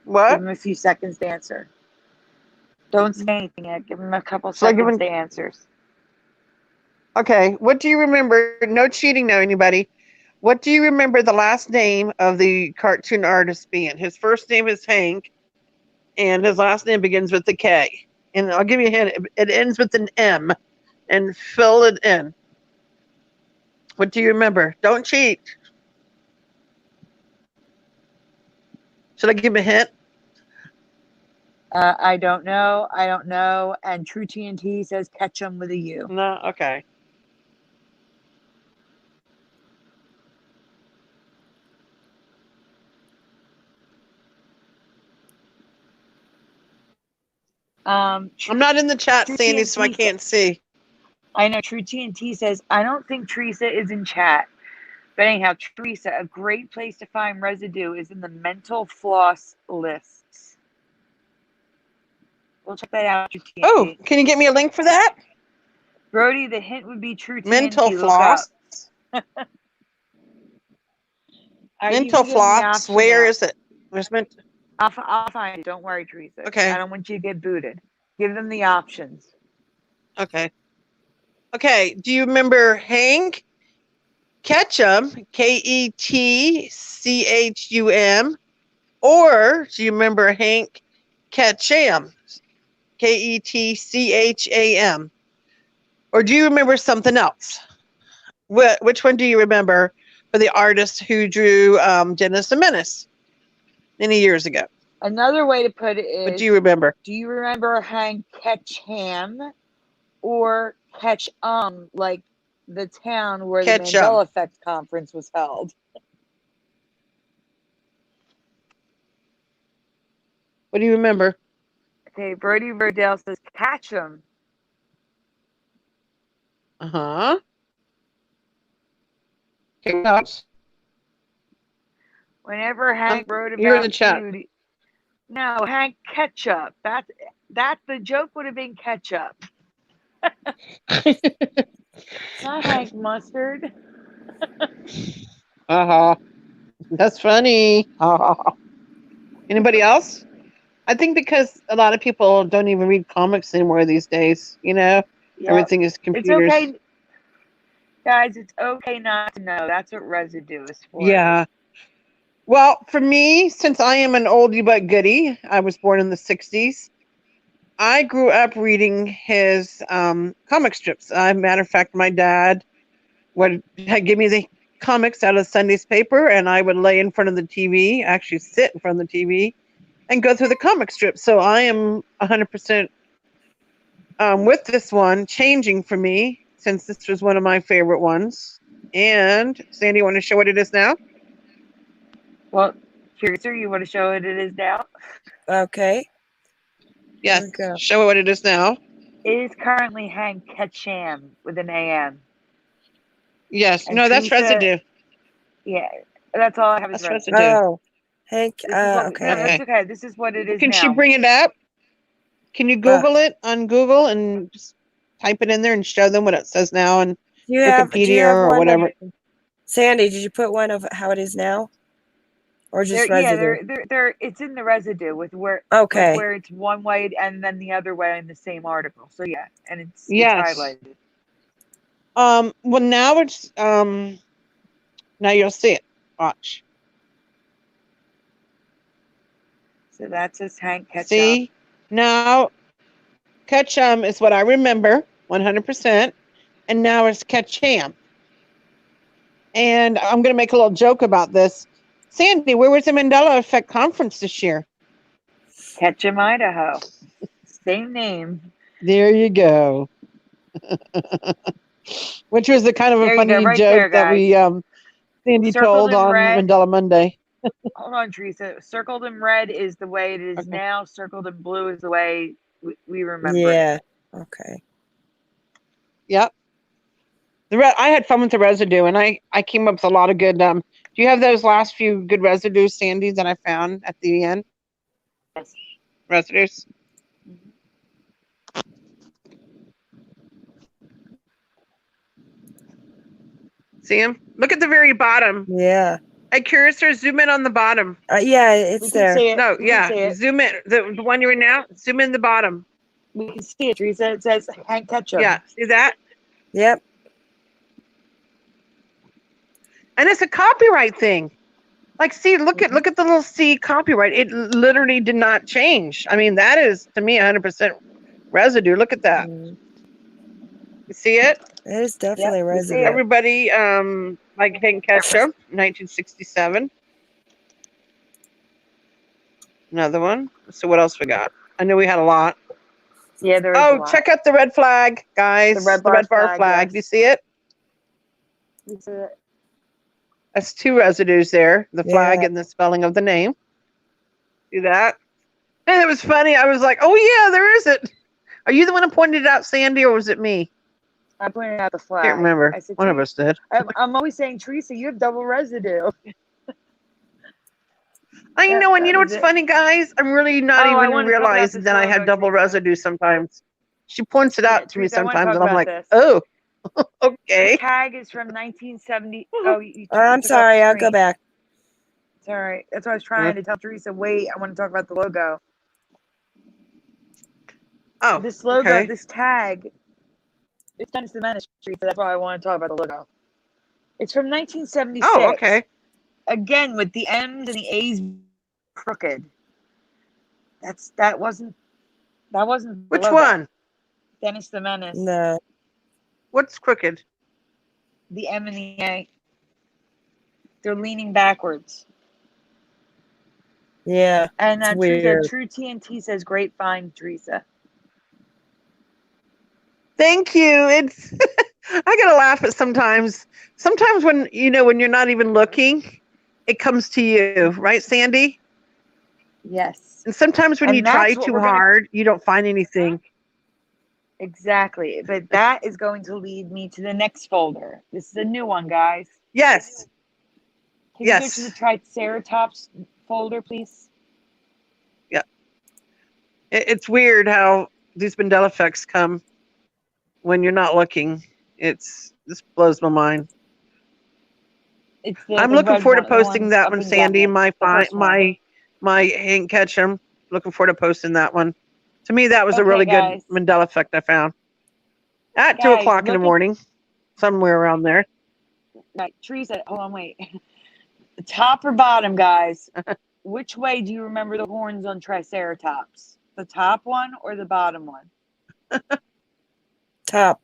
What? Give him a few seconds to answer. Don't say anything yet. Give him a couple seconds to answers. Okay. What do you remember? No cheating now, anybody. What do you remember the last name of the cartoon artist being? His first name is Hank, and his last name begins with a K. And I'll give you a hint. It ends with an M, and fill it in. What do you remember? Don't cheat. Should I give him a hint? I don't know. I don't know. And True TNT says catch 'em with a U. No? Okay. I'm not in the chat, Sandy, so I can't see. I know True TNT says, I don't think Teresa is in chat. But anyhow, Teresa, a great place to find residue is in the mental floss lists. We'll check that out. True TNT. Oh, can you get me a link for that? Brody, the hint would be True TNT. Mental floss. Mental floss. Where is it? Where's mental? I'll find it. Don't worry, Teresa. Okay. I don't want you to get booted. Give them the options. Okay. Okay. Do you remember Hank Ketchum, Ketchum, or do you remember Hank Ketcham, Ketcham? Or do you remember something else? Which one do you remember for the artist who drew Dennis the Menace many years ago? Another way to put it is, what do you remember? Do you remember Hank Ketcham or Ketchum, like the town where the Mandela Effect conference was held? What do you remember? Okay, Brody Verdale says catch 'em. Uh-huh. Okay, else? Whenever Hank wrote about you're in the chat. food, no, Hank Ketchup. That the joke would have been ketchup. Not Hank Mustard. That's funny. Anybody else? I think because a lot of people don't even read comics anymore these days. You know, everything is computers. It's okay, guys. It's okay not to know. That's what residue is for. Yeah. Well, for me, since I am an oldie but goodie, I was born in the 60s. I grew up reading his comic strips. Matter of fact, my dad would give me the comics out of Sunday's paper, and I would lay in front of the TV, actually sit in front of the TV, and go through the comic strips. So I am 100% with this one, changing for me, since this was one of my favorite ones. And Sandy, you want to show what it is now? Well, Curious, you want to show what it is now? Okay. Yes, show what it is now. It is currently Hank Ketcham with an AM. Yes, no, that's residue. Yeah, that's all I have is residue. Oh, Hank, okay. No, that's okay. This is what it is Can now. she bring it up? Can you Google it on Google and just type it in there and show them what it says now on Wikipedia or whatever? Sandy, did you put one of how it is now? Or just residue? Yeah, it's in the residue with where where it's one way and then the other way in the same article. So yeah, and it's highlighted. Well, now it's now you'll see it. Watch. So that says Hank Ketchum. See, now Ketchum is what I remember 100%, and now it's Ketcham. And I'm going to make a little joke about this. Sandy, where was the Mandela Effect conference this year? Ketchum, Idaho. Same name. There you go. Which was the kind of a funny joke that we Sandy told on Mandela Monday. Hold on, Teresa. Circled in red is the way it is now. Circled in blue is the way we remember. Yeah. Okay. Yep. I had fun with the residue, and I came up with a lot of good. Do you have those last few good residues, Sandy, that I found at the end? Yes. Residues. See them? Look at the very bottom. Yeah. Hey, Curiouser, zoom in on the bottom. Yeah, it's there. See it. No, We can see it. zoom in. The one you're in now, zoom in the bottom. We can see it, Teresa. It says Hank Ketchum. Yeah, see that? Yep. And it's a copyright thing. Like, see, look at the little C copyright. It literally did not change. I mean, that is, to me, 100% residue. Look at that. You see it? It is definitely we see residue. it. Everybody, like Hank Ketchum, 1967. Another one. So what else we got? I know we had a lot. Yeah, there is a lot. Check out the red flag, guys. The red bar flag. Yes. Do you see it? We see it. That's two residues there. The flag Yeah. and the spelling of the name. See that? And it was funny. I was like, oh, yeah, there is it. Are you the one who pointed it out, Sandy, or was it me? I pointed out the flag. Can't remember. I said, One of us did. I'm always saying, Teresa, you have double residue. I know, and you know what's it. funny, guys? I'm really not even realizing that I have double residue sometimes. She points it out to me Teresa, sometimes, and I'm like, this. oh, okay. The tag is from 1970. Oh, I'm sorry. I'll go back. It's all right. That's what I was trying to tell Teresa. Wait, I want to talk about the logo. Oh, this logo, this tag, it's done to the ministry, so that's why I want to talk about the logo. It's from 1976. Oh, okay. Again, with the M's and the A's crooked. That wasn't. Which one? Dennis the Menace. No. What's crooked? The M and the A. They're leaning backwards. Yeah. And it's weird. True TNT says, "Great find, Teresa." Thank you. It's I gotta laugh at sometimes. Sometimes when you're not even looking, it comes to you, right, Sandy? Yes. And sometimes when you try too hard, you don't find anything. Exactly. But that is going to lead me to the next folder. This is a new one, guys. Yes. Can you go to the Triceratops folder, please? Yeah. It's weird how these Mandela effects come when you're not looking. This blows my mind. I'm looking forward to posting that one, Sandy. My Hank Ketchum. Looking forward to posting that one. To me, that was a really good Mandela effect I found. At 2 o'clock in the morning, somewhere around there. Right, Teresa, hold on, wait. The top or bottom, guys? Which way do you remember the horns on Triceratops? The top one or the bottom one? Top.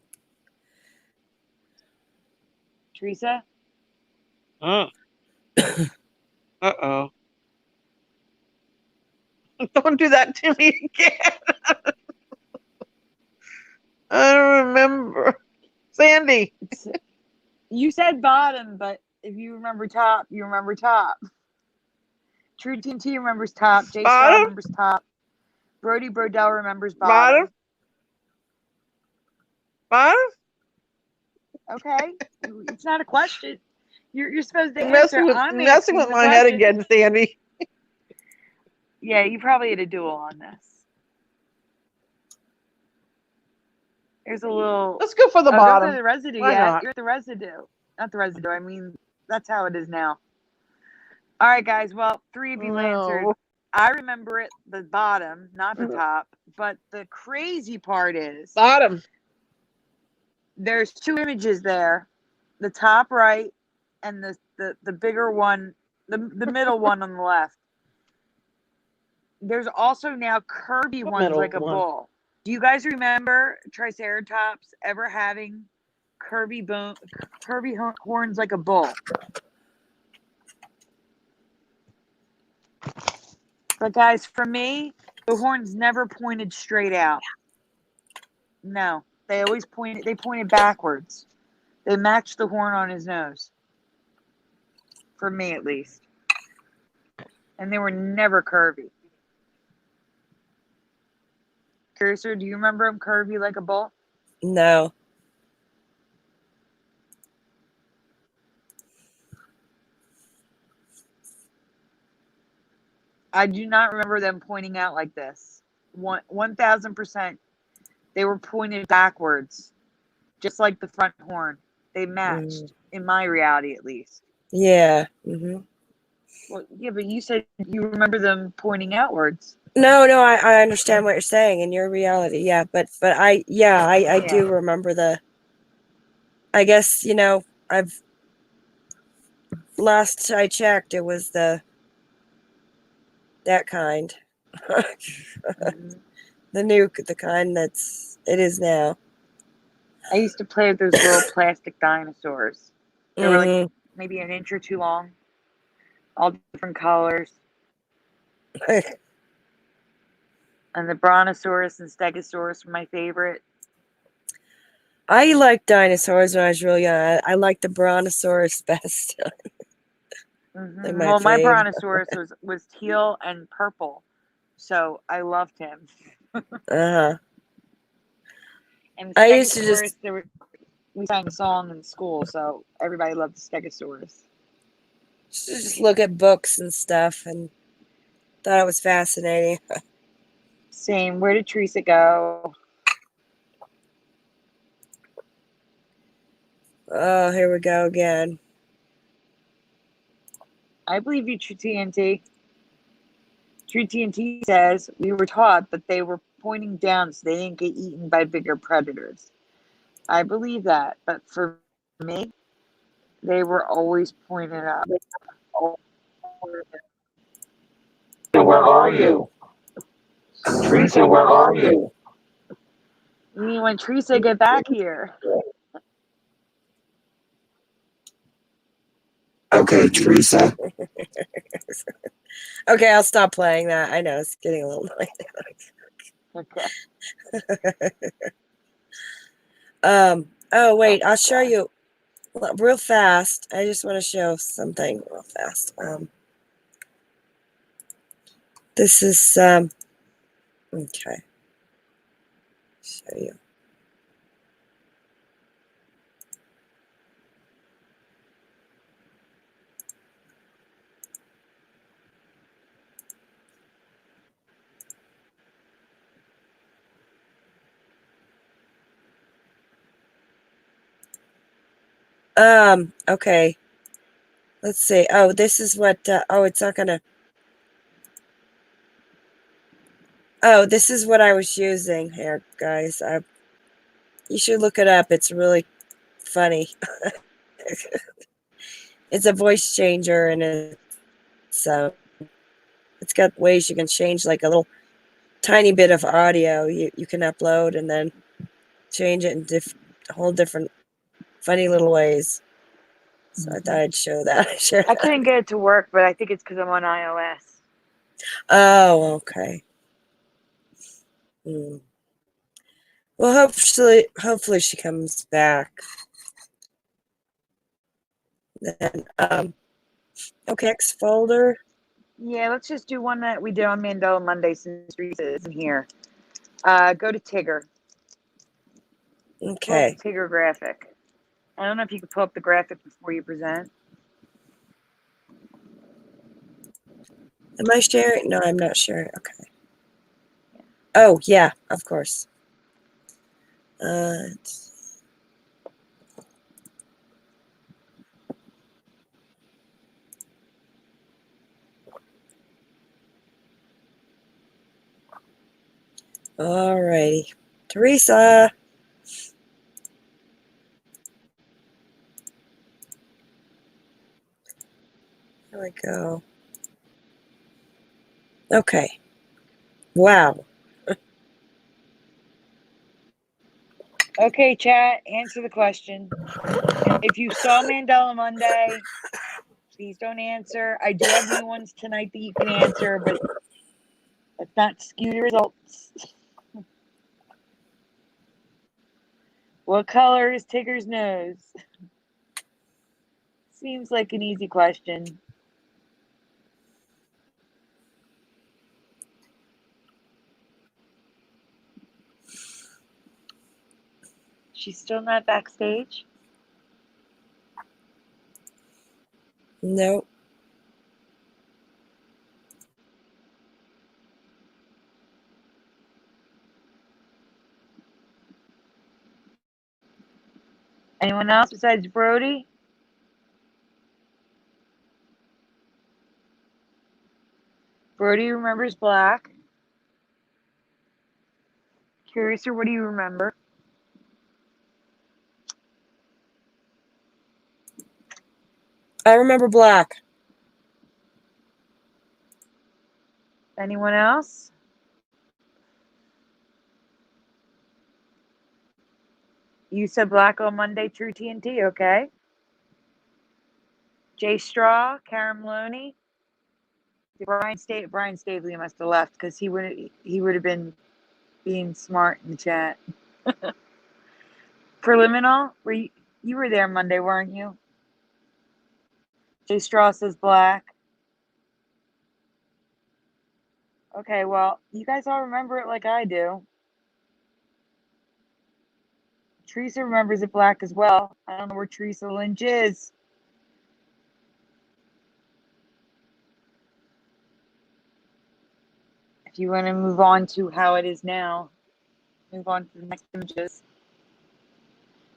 Teresa? Uh-oh. Don't do that to me again. I don't remember. Sandy. You said bottom, but if you remember top, you remember top. True TNT remembers top. J Star remembers top. Brody Brodell remembers bottom. Bottom? Okay. It's not a question. You're supposed to answer. Messing with my head again, Sandy. Yeah, you probably had a duel on this. There's a little. Let's go for the bottom. Go to the residue. You're at the residue. Not the residue. I mean, that's how it is now. All right, guys. Well, 3 of you answered. I remember it the bottom, not the top. But the crazy part is bottom. There's 2 images there. The top right and the bigger one, the middle one on the left. There's also now curvy ones like a bull. Do you guys remember Triceratops ever having curvy horns like a bull? But guys, for me, the horns never pointed straight out. No, they always pointed backwards. They matched the horn on his nose. For me, at least. And they were never curvy. Curiouser, do you remember him curvy like a bull? No. I do not remember them pointing out like this. 1,000%. They were pointed backwards, just like the front horn. They matched, in my reality at least. Yeah. Mm-hmm. Well, yeah, but you said you remember them pointing outwards. No, I understand what you're saying in your reality. Yeah, but I do remember the. I guess I've last I checked, it was that kind. The kind it is now. I used to play with those little plastic dinosaurs. They were like maybe an inch or two long, all different colors. And the Brontosaurus and Stegosaurus were my favorite. I liked dinosaurs when I was real young. I liked the Brontosaurus best. Well, my Brontosaurus was teal and purple, so I loved him. Uh-huh. And I used to just we sang a song in school, so everybody loved the Stegosaurus. Just look at books and stuff and thought it was fascinating. Same. Where did Teresa go? Oh, here we go again. I believe you, True TNT. True TNT says we were taught that they were pointing down so they didn't get eaten by bigger predators. I believe that, but for me, they were always pointed up. Where are you? Teresa, where are you? You mean when Teresa get back here? Okay, Teresa. Okay, I'll stop playing that. I know it's getting a little annoying. Okay. Oh wait, I'll show you real fast. I just want to show something real fast. This is okay. Show you. Okay. Let's see. Oh, this is what, oh, it's not gonna, oh, this is what I was using here, guys. You should look it up. It's really funny. It's a voice changer, and it's got ways you can change like a little tiny bit of audio you can upload and then change it in whole different funny little ways. So I thought I'd show that. I couldn't get it to work, but I think it's because I'm on iOS. Oh, okay. Well, hopefully she comes back. Then, okay, next folder. Yeah, let's just do one that we did on Mandela Monday since Teresa isn't here. Go to Tigger. Okay. Pull up the Tigger graphic. I don't know if you can pull up the graphic before you present. Am I sharing? No, I'm not sharing. Okay. Oh, yeah, of course. All righty. Teresa. Here we go. Okay. Wow. Okay, chat, answer the question. If you saw Mandela Monday, please don't answer. I do have new ones tonight that you can answer, but let's not skew the results. What color is Tigger's nose? Seems like an easy question. She's still not backstage? Nope. Anyone else besides Brody? Brody remembers Black. Curiouser, what do you remember? I remember Black. Anyone else? You said Black on Monday, True TNT, okay. Jay Straw, Karen Maloney. Brian Stavely must have left because he would have been being smart in the chat. Preliminal, you were there Monday, weren't you? Jay Straw says Black. Okay, well, you guys all remember it like I do. Teresa remembers it Black as well. I don't know where Theresa Lynch is. If you want to move on to how it is now, move on to the next images.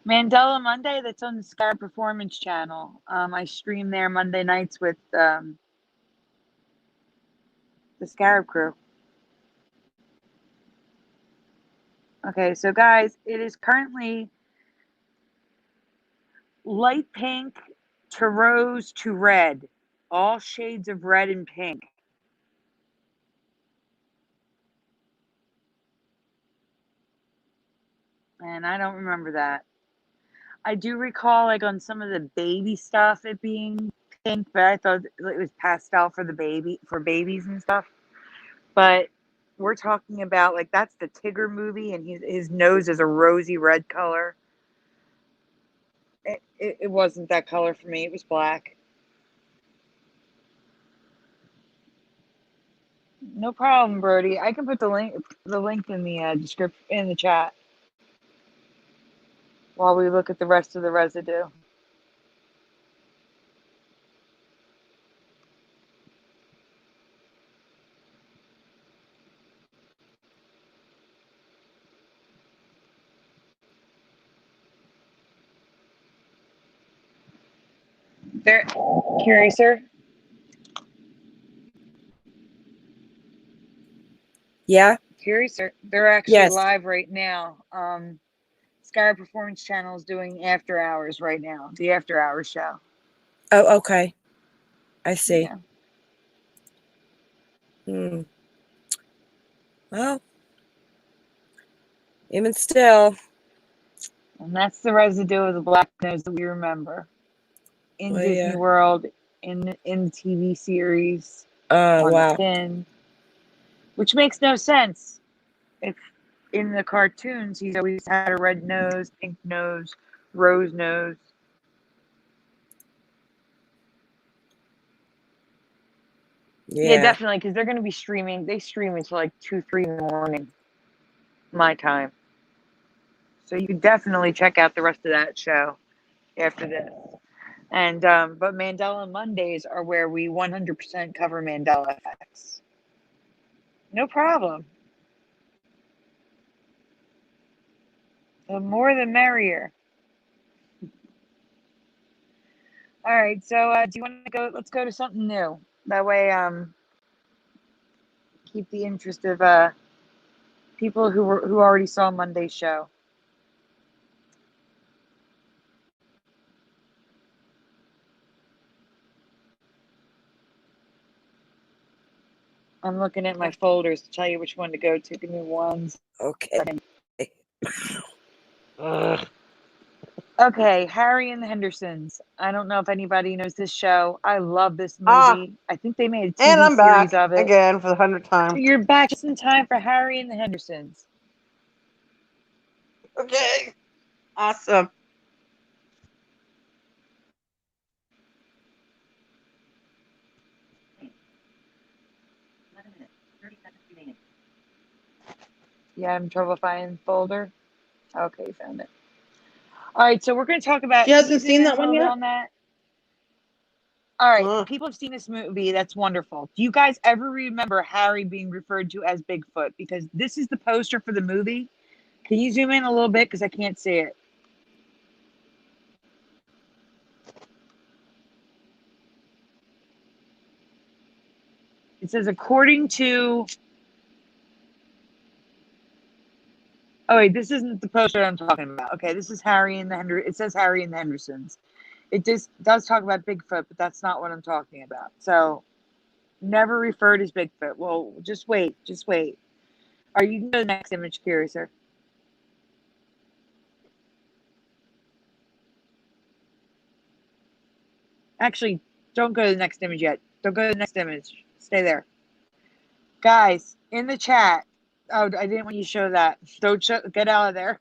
Mandela Monday, that's on the Sky Performance channel. I stream there Monday nights with the Scarab crew. Okay, so guys, it is currently light pink to rose to red. All shades of red and pink. And I don't remember that. I do recall, like, on some of the baby stuff, it being pink, but I thought it was pastel for babies and stuff. But we're talking about, like, that's the Tigger movie, and his nose is a rosy red color. It wasn't that color for me. It was black. No problem, Brody. I can put the link in the description in the chat while we look at the rest of the residue. There, Curiouser. Yeah. Curiouser. They're actually live right now. Sky Performance Channel is doing After Hours right now. The After Hours show. Oh, okay. I see. Yeah. Well, even still. And that's the residue of the black nose that we remember. In Disney World, in the TV series, on the pin. Which makes no sense. If in the cartoons he's always had a red nose, pink nose, rose nose. Yeah, definitely, because they're going to be streaming. They stream until like 2, 3 in the morning, my time. So you can definitely check out the rest of that show after this. And but Mandela Mondays are where we 100% cover Mandela Effects. No problem. The more the merrier. All right, so do you want to go? Let's go to something new. That way, keep the interest of people who already saw Monday's show. I'm looking at my folders to tell you which one to go to. Give me one. Okay. Okay, Harry and the Hendersons. I don't know if anybody knows this show. I love this movie. I think they made a TV series of it. Again for the 100th time. So you're back just in time for Harry and the Hendersons. Okay. Awesome. You having trouble finding the folder? Okay, found it. All right, so we're going to talk about. She hasn't seen that one yet? On that. All right, people have seen this movie. That's wonderful. Do you guys ever remember Harry being referred to as Bigfoot? Because this is the poster for the movie. Can you zoom in a little bit? Because I can't see it. It says, according to... Oh, wait, this isn't the poster I'm talking about. Okay, this is Harry and the Hendersons. It says Harry and the Hendersons. It just does talk about Bigfoot, but that's not what I'm talking about. So, never referred as Bigfoot. Well, just wait. Just wait. All right, you can go to the next image, Curiouser. Actually, don't go to the next image yet. Don't go to the next image. Stay there. Guys, in the chat. Oh, I didn't want you to show that. Don't show. Get out of there.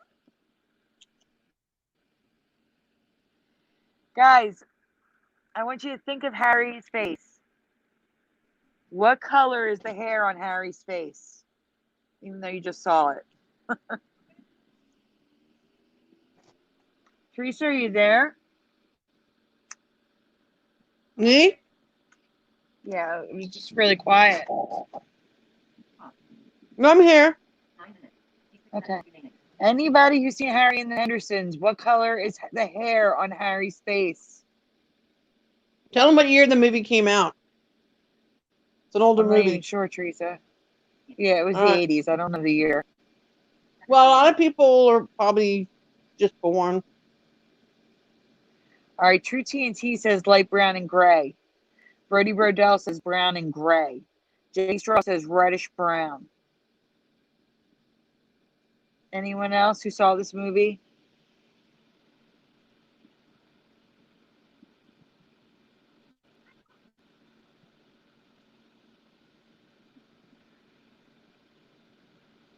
Guys, I want you to think of Harry's face. What color is the hair on Harry's face? Even though you just saw it. Teresa, are you there? Me? Yeah, it was just really quiet. No, I'm here. Okay. Anybody who's seen Harry and the Hendersons, what color is the hair on Harry's face? Tell them what year the movie came out. It's an older I'm not even movie. sure, Teresa. Yeah, it was All the right. 80s. I don't know the year. Well, a lot of people are probably just born. All right, True TNT says light brown and gray. Brody Brodell says brown and gray. Jay Straw says reddish brown. Anyone else who saw this movie?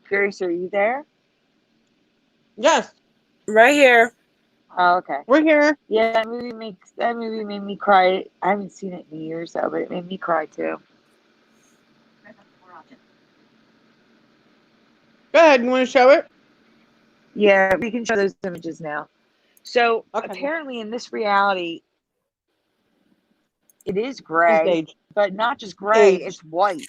Curious, are you there? Yes. Right here. Oh, okay. We're here. Yeah, that movie made me cry. I haven't seen it in years though, but it made me cry too. Go ahead. You want to show it? Yeah, we can show those images now. So Okay. apparently in this reality, it is gray, but not just gray, it's white.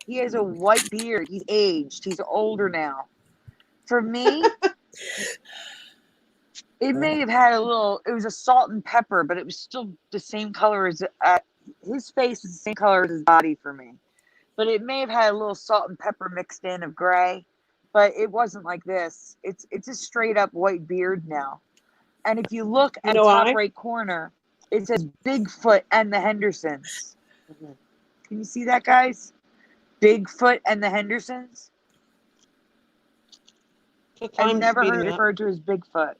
He has a white beard. He's aged. He's older now. For me, it may have had a little, it was a salt and pepper, but it was still the same color as, his face was the same color as his body for me. But it may have had a little salt and pepper mixed in of gray, but it wasn't like this. It's a straight up white beard now. And if you look at the top right corner, it says Bigfoot and the Hendersons. Can you see that, guys? Bigfoot and the Hendersons? I've never heard it referred to as Bigfoot.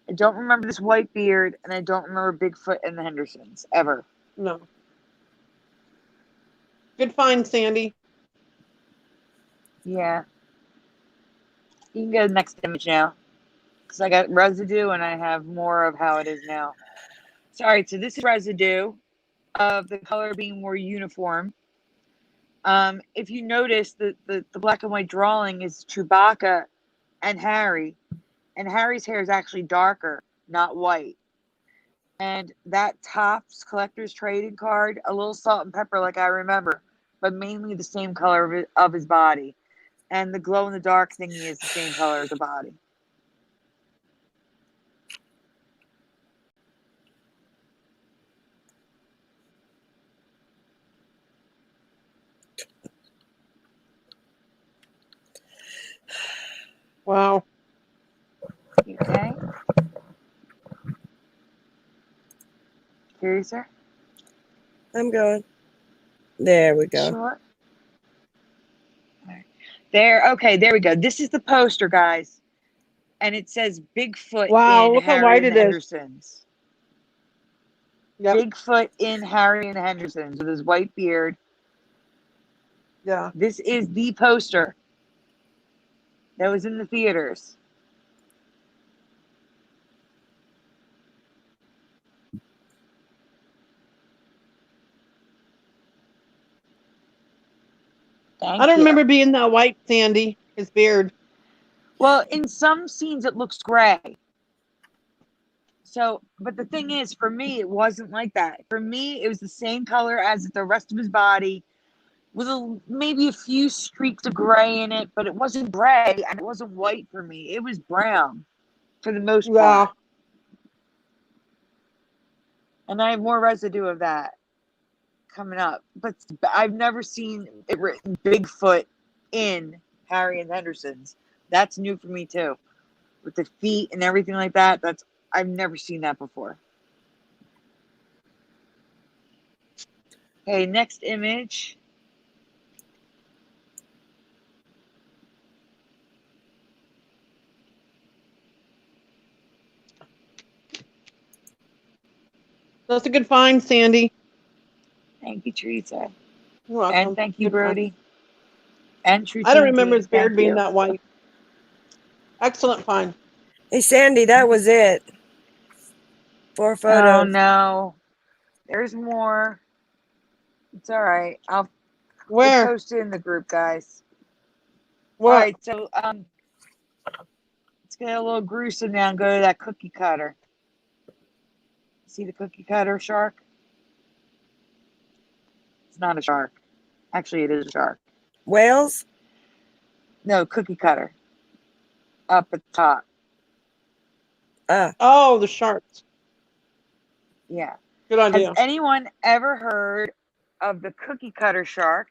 I don't remember this white beard, and I don't remember Bigfoot and the Hendersons, ever. No. Good find, Sandy. Yeah. You can go to the next image now. Because I got residue, and I have more of how it is now. Sorry, so this is residue of the color being more uniform. If you notice, the black and white drawing is Chewbacca and Harry. And Harry's hair is actually darker, not white. And that Topps Collector's Trading card, a little salt and pepper like I remember, but mainly the same color of his body. And the glow-in-the-dark thingy is the same color as the body. Wow. Okay. Curiouser? I'm going. There we go. Sure. Right. There. Okay, there we go. This is the poster, guys. And it says Bigfoot in Look how Harry white and it the is. Hendersons. Yep. Bigfoot in Harry and the Hendersons with his white beard. Yeah. This is the poster that was in the theaters. I don't remember being that white, Sandy. His beard. Well, in some scenes it looks gray. So, but the thing is, for me, it wasn't like that. For me, it was the same color as the rest of his body, with maybe a few streaks of gray in it, but it wasn't gray and it wasn't white for me. It was brown for the most part. And I have more residue of that coming up. But I've never seen it written Bigfoot in Harry and Henderson's. That's new for me too. With the feet and everything like that. I've never seen that before. Okay, next image. That's a good find, Sandy. Thank you, Teresa. You're welcome. And thank you, Brody. And True I don't TNT, remember his beard thank being you. that white. Excellent find. Hey, Sandy, that was it. 4 photos. Oh, no. There's more. It's all right. We'll Where? post it in the group, guys. What? All right, so let's get a little gruesome now and go to that cookie cutter. See the cookie cutter shark? It's not a shark. Actually, it is a shark. Whales? No, cookie cutter. Up at the top. Oh, the sharks. Yeah. Good idea. Has anyone ever heard of the cookie cutter shark?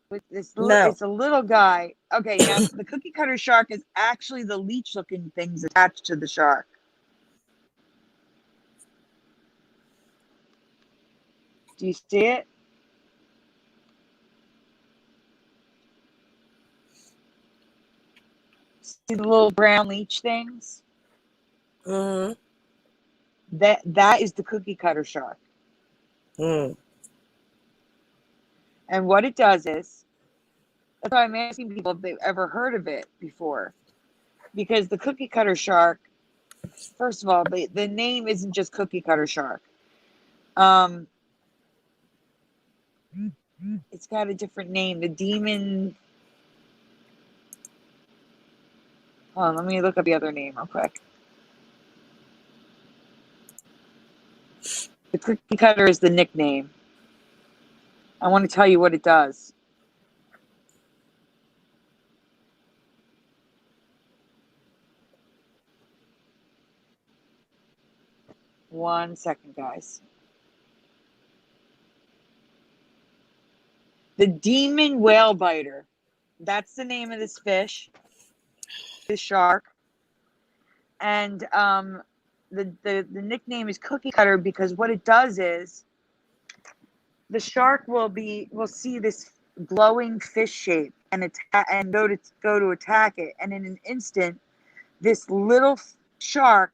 With this, No. It's a little guy. Okay, now the cookie cutter shark is actually the leech-looking things attached to the shark. Do you see it? See the little brown leech things? Mm-hmm. That is the cookie cutter shark. Mm. And what it does is, that's why I'm asking people if they've ever heard of it before. Because the cookie cutter shark, first of all, the name isn't just cookie cutter shark. It's got a different name. The demon. Hold on, let me look up the other name real quick. The cookie cutter is the nickname. I want to tell you what it does. One second, guys. The demon whale biter. That's the name of this fish. This shark. And the nickname is cookie cutter because what it does is the shark will see this glowing fish shape and go to attack it, and in an instant this little shark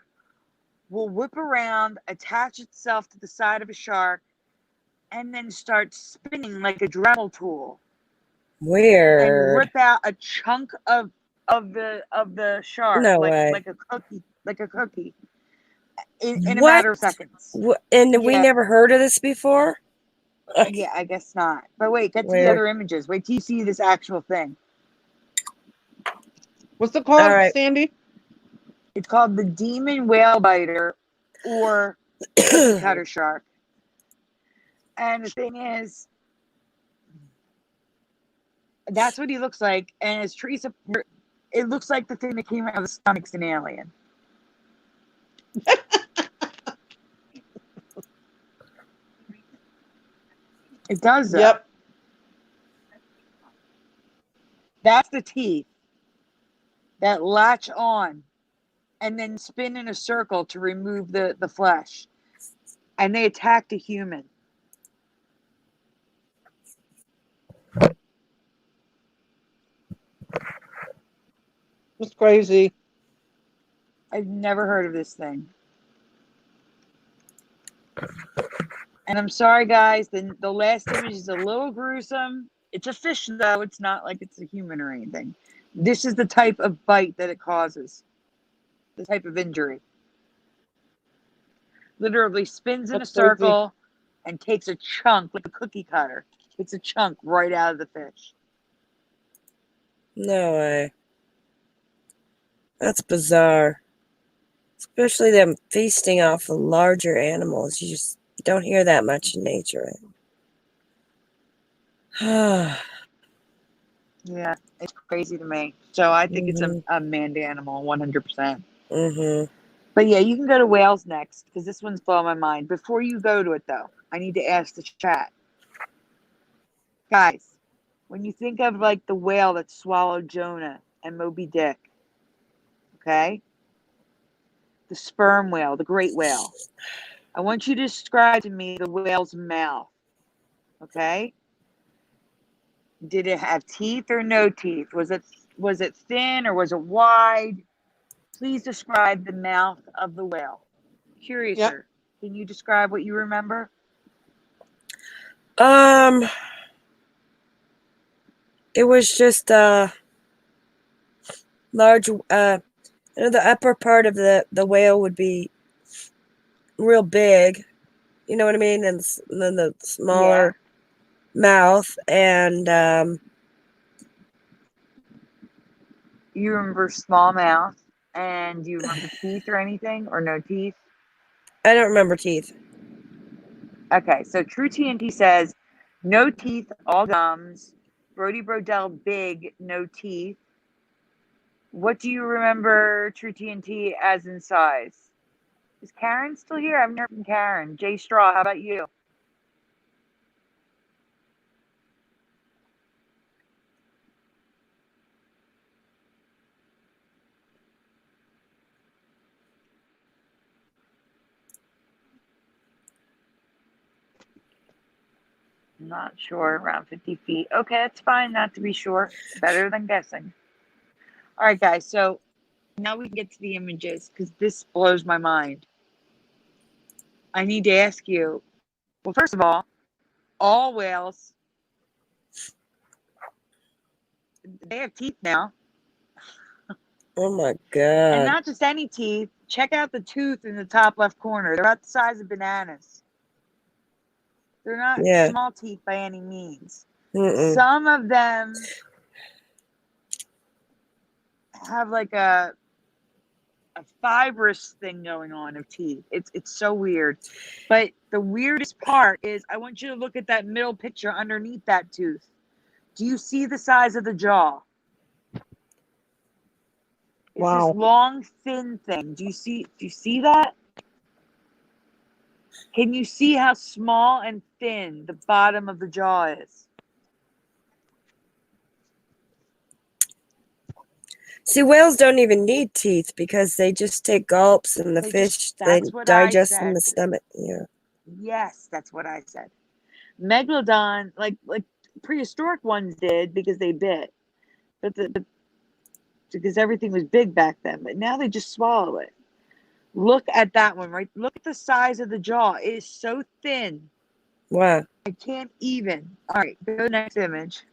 will whip around, attach itself to the side of a shark, and then start spinning like a Dremel tool. Weird. And rip out a chunk of the shark. No way. Like a cookie. In a matter of seconds. And we never heard of this before? Yeah, I guess not. But wait, get to Weird. the other images. Wait till you see this actual thing. What's it called, All right. Sandy? It's called the demon whale biter or cookie cutter shark. And the thing is, that's what he looks like. And as Teresa, it looks like the thing that came out of the stomach's an alien. It does that. Yep. That's the teeth that latch on and then spin in a circle to remove the flesh. And they attacked a human. It's crazy. I've never heard of this thing. And I'm sorry, guys. The last image is a little gruesome. It's a fish, though. It's not like it's a human or anything. This is the type of bite that it causes. The type of injury. Literally spins in a circle and takes a chunk, like a cookie cutter. Takes a chunk right out of the fish. No way. That's bizarre. Especially them feasting off the larger animals. You just don't hear that much in nature. Yeah, it's crazy to me. So I think it's a manned animal, 100%. Mm-hmm. But yeah, you can go to whales next because this one's blowing my mind. Before you go to it, though, I need to ask the chat. Guys, when you think of like the whale that swallowed Jonah and Moby Dick, okay? The sperm whale, the great whale. I want you to describe to me the whale's mouth, okay? Did it have teeth or no teeth? Was it thin or was it wide? Please describe the mouth of the whale. Curiouser, can you describe what you remember? It was just large. The upper part of the whale would be real big. You know what I mean? And then the smaller mouth and. You remember small mouth, and do you remember teeth or anything, or no teeth? I don't remember teeth. Okay, so True TNT says, no teeth, all gums. Brody Brodell, big, no teeth. What do you remember True TNT as in size? Is Karen still here? I haven't heard from Karen. Jay Straw, how about you? Not sure, around 50 feet. Okay, that's fine, not to be sure. Better than guessing. All right, guys, so now we can get to the images because this blows my mind. I need to ask you, well, first of all whales, they have teeth now. Oh my And God. not just any teeth. Check out the tooth in the top left corner. They're about the size of bananas. They're not small teeth by any means. Some of them have like a fibrous thing going on of teeth. It's so weird. But the weirdest part is I want you to look at that middle picture underneath that tooth. Do you see the size of the jaw? It's this long, thin thing. Do you see that? Can you see how small and thin the bottom of the jaw is? See, whales don't even need teeth because they just take gulps and the fish they digest in the stomach. Yeah. Yes, that's what I said. Megalodon, like prehistoric ones did because they bit, but because everything was big back then. But now they just swallow it. Look at that one, right? Look at the size of the jaw. It is so thin. Wow. I can't even. All right, go to the next image.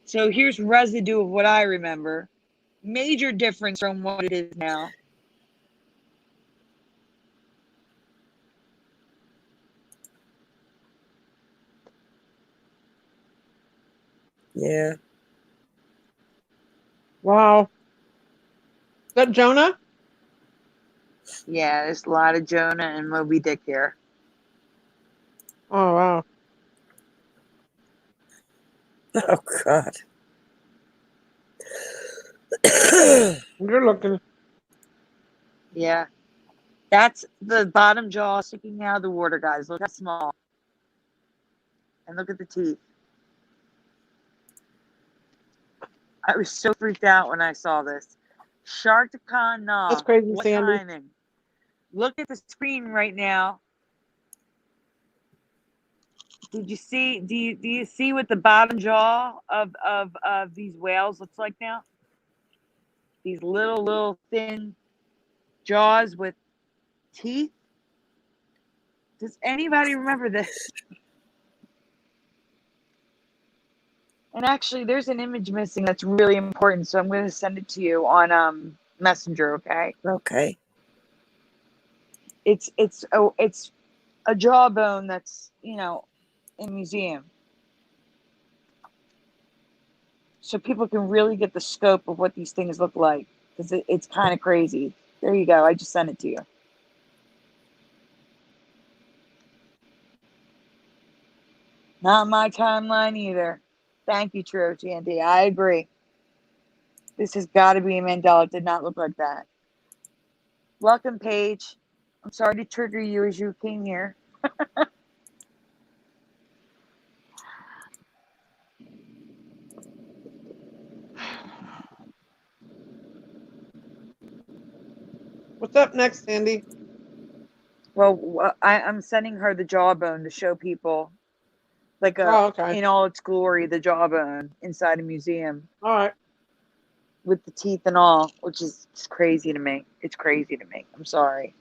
So here's residue of what I remember. Major difference from what it is now. Yeah. Wow. Is that Jonah? Yeah, there's a lot of Jonah and Moby Dick here. Oh, wow. Oh, God. You're looking. Yeah. That's the bottom jaw sticking out of the water, guys. Look how small. And look at the teeth. I was so freaked out when I saw this. Sharkticon Nah. That's crazy, what Sandy. timing? Look at the screen right now. Did you see? Do you see what the bottom jaw of these whales looks like now? These little thin jaws with teeth. Does anybody remember this? And actually, there's an image missing that's really important, so I'm going to send it to you on Messenger. Okay. Okay. It's a jawbone that's in a museum, so people can really get the scope of what these things look like because it's kind of crazy. There you go. I just sent it to you. Not my timeline either. Thank you, True TNT. I agree. This has got to be a Mandela. It did not look like that. Welcome, Paige. I'm sorry to trigger you as you came here. What's up next, Sandy? Well, I'm sending her the jawbone to show people, like okay. in all its glory, the jawbone inside a museum. All right. With the teeth and all, which is crazy to me. It's crazy to me. I'm sorry.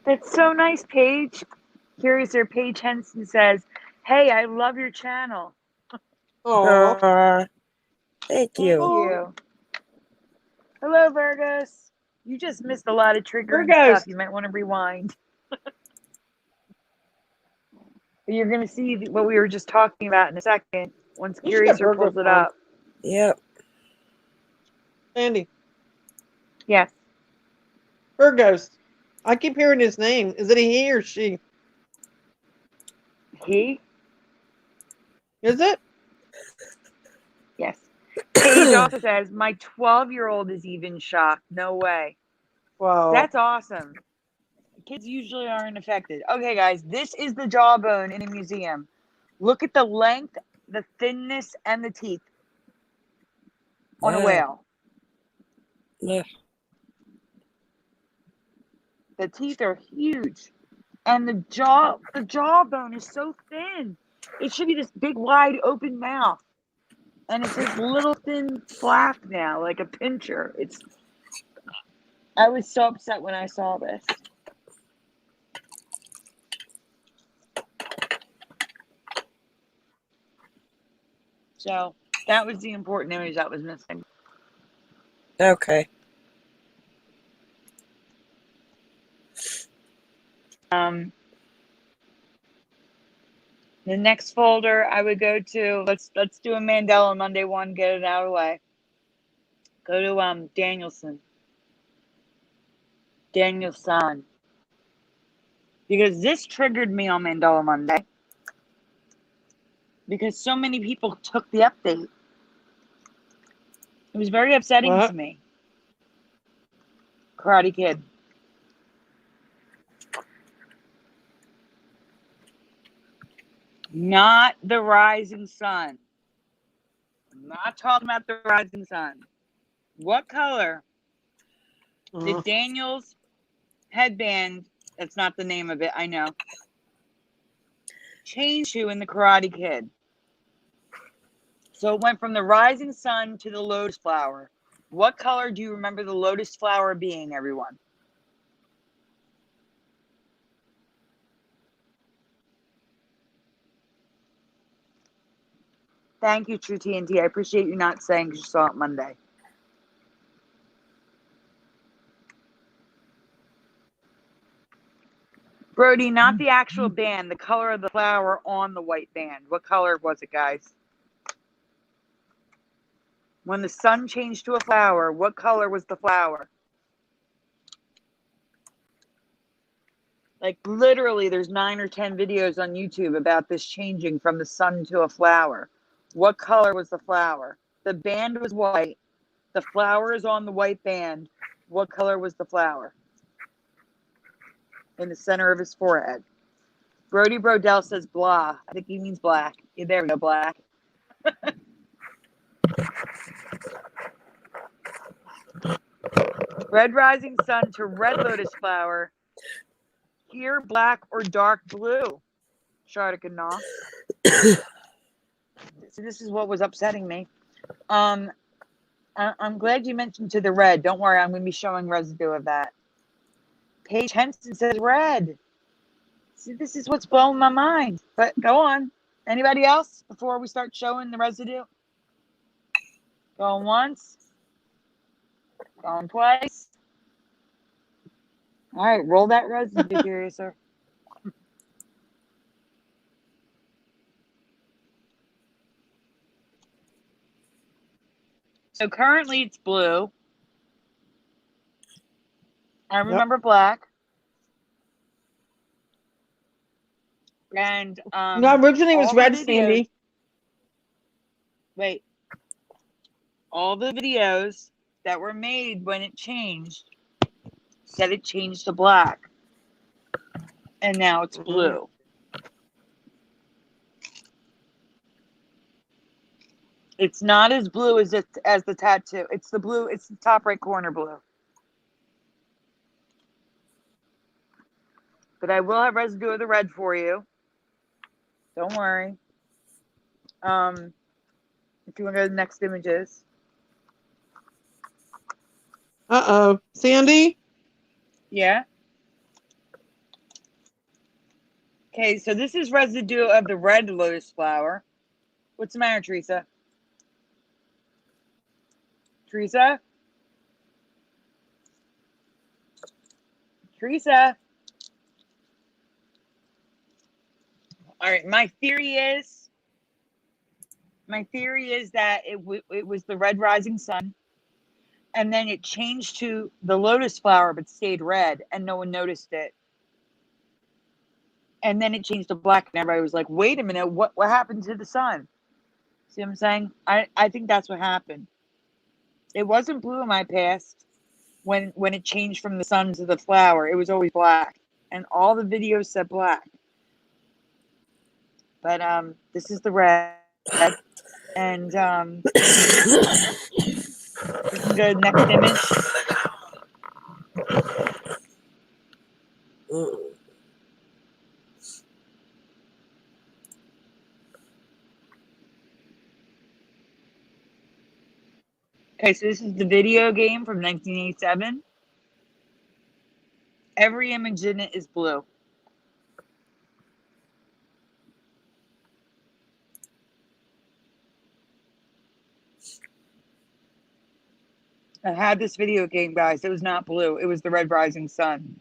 That's so nice, Paige. Curious, or Paige Henson says, "Hey, I love your channel." Oh. Thank Thank you. you. Hello, Virgos. You just missed a lot of triggering Virgos. stuff. You might want to rewind. You're going to see what we were just talking about in a second once Curious pulls it up. Yep. Sandy. Yes. Virgos. I keep hearing his name. Is it a he or she? He? Is it? Yes. Paige also says, my 12-year-old is even shocked. No way. Wow. That's awesome. Kids usually aren't affected. Okay, guys, this is the jawbone in a museum. Look at the length, the thinness, and the teeth on a whale. Yeah. The teeth are huge. And the jawbone is so thin. It should be this big, wide, open mouth. And it's this little thin flap now, like a pincher. I was so upset when I saw this. So that was the important image that was missing. Okay. The next folder I would go to, let's do a Mandela Monday one, get it out of the way. Go to Danielson. Because this triggered me on Mandela Monday. Because so many people took the update. It was very upsetting to me. Karate Kid. Not the rising sun. I'm not talking about the rising sun. What color did Daniel's headband, that's not the name of it, I know, change to in the Karate Kid? So it went from the rising sun to the lotus flower. What color do you remember the lotus flower being, everyone? Thank you, True TNT. I appreciate you not saying because you saw it Monday. Brody, not the actual band, the color of the flower on the white band. What color was it, guys? When the sun changed to a flower, what color was the flower? Like literally, there's 9 or 10 videos on YouTube about this changing from the sun to a flower. What color was the flower? The band was white. The flower is on the white band. What color was the flower? In the center of his forehead. Brody Brodell says blah. I think he means black. Yeah, there we go, black. Red rising sun to red lotus flower. Here, black or dark blue. Shardakanah. So this is what was upsetting me. I'm glad you mentioned to the red. Don't worry, I'm going to be showing residue of that. Paige Henson says red. See, this is what's blowing my mind. But go on. Anybody else before we start showing the residue? Going once. Going twice. All right, roll that residue, Curiouser. So currently it's blue. I remember black. And no, originally it was all the red, videos, Sandy. wait, all the videos that were made when it changed said it changed to black. And now it's blue. It's not as blue as the tattoo. It's the blue. It's the top right corner blue. But I will have residue of the red for you. Don't worry. If you want to go to the next images. Uh-oh. Sandy? Yeah. Okay, so this is residue of the red lotus flower. What's the matter, Teresa? Teresa? Teresa? All right, my theory is that it was the red rising sun, and then it changed to the lotus flower but stayed red, and no one noticed it. And then it changed to black, and everybody was like, wait a minute, what happened to the sun? See what I'm saying? I think that's what happened. It wasn't blue in my past when it changed from the sun to the flower. It was always black, and all the videos said black. But this is the red, and we can go to the next image. Okay, so this is the video game from 1987. Every image in it is blue. I had this video game, guys. It was not blue. It was the red rising sun.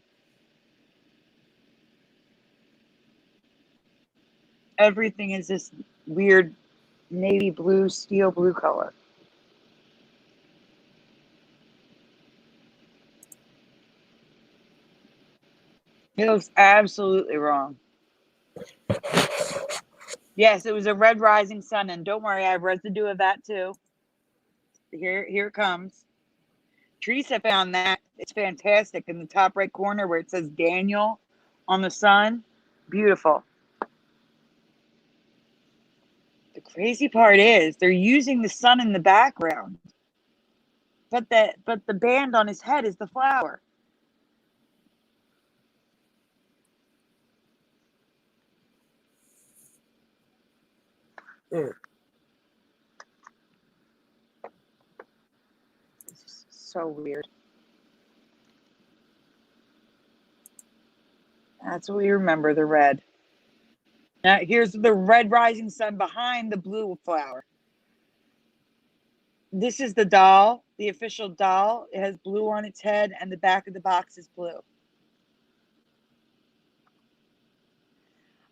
Everything is this weird navy blue, steel blue color. It looks absolutely wrong. Yes, it was a red rising sun, and don't worry, I have residue of that too. Here it comes. Teresa found that. It's fantastic in the top right corner where it says Daniel on the sun. Beautiful. The crazy part is they're using the sun in the background, but the band on his head is the flower. This is so weird. That's what we remember, the red. Now here's the red rising sun behind the blue flower. This is the doll, the official doll. It has blue on its head, and the back of the box is blue.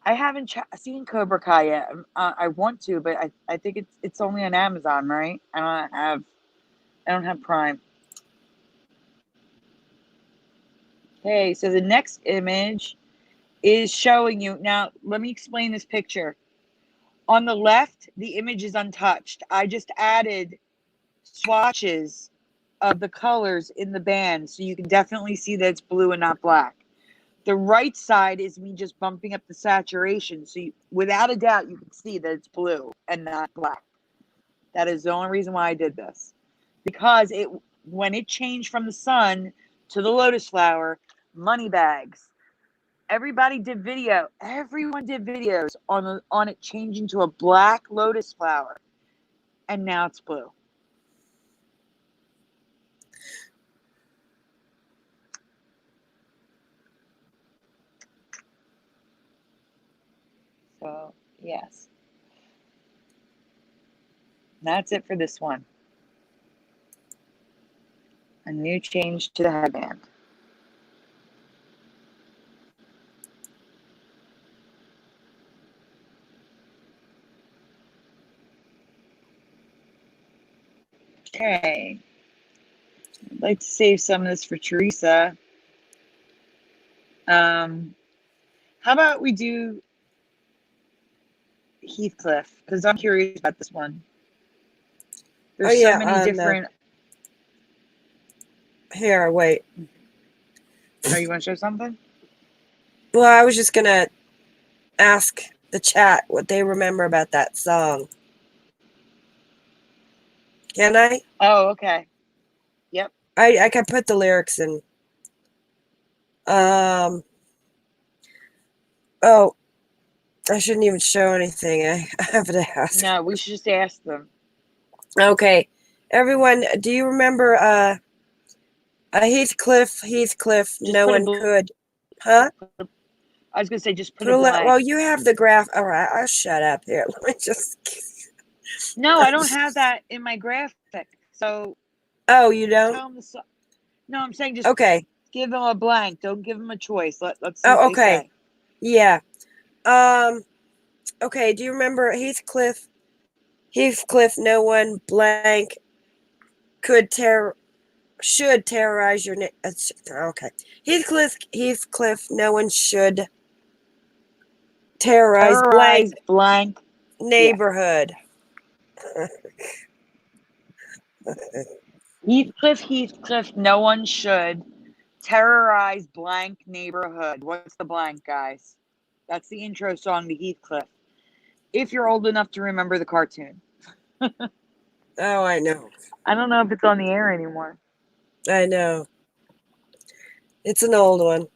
I haven't seen Cobra Kai yet. I want to, but I think it's only on Amazon, right? I don't have Prime. Okay, so the next image is showing you. Now, let me explain this picture. On the left, the image is untouched. I just added swatches of the colors in the band, so you can definitely see that it's blue and not black. The right side is me just bumping up the saturation, so without a doubt, you can see that it's blue and not black. That is the only reason why I did this. Because when it changed from the sun to the lotus flower, money bags. Everybody did video. Everyone did videos on it changing to a black lotus flower. And now it's blue. So, yes. That's it for this one. A new change to the headband. Okay. I'd like to save some of this for Teresa. How about we do Heathcliff? Because I'm curious about this one. There's so many different. Here, wait. Oh, you want to show something? Well, I was just gonna ask the chat what they remember about that song. Can I? Oh, okay. Yep. I can put the lyrics in. Oh, I shouldn't even show anything. I have to ask. No, we should just ask them. Okay, everyone, do you remember Heathcliff? Just no one could, huh? I was gonna say just put a blank. Well, you have the graph. All right, I'll shut up here. Let me just. No, I don't have that in my graphic. So. Oh, you don't? Tell them no, I'm saying just give them a blank. Don't give them a choice. Let's see what they say. Yeah. Okay. Do you remember Heathcliff? Heathcliff, no one blank should terrorize your. Okay. Heathcliff, no one should terrorize blank neighborhood. Yeah. Heathcliff, no one should terrorize blank neighborhood. What's the blank, guys? That's the intro song to Heathcliff. If you're old enough to remember the cartoon. Oh, I know. I don't know if it's on the air anymore. I know. It's an old one.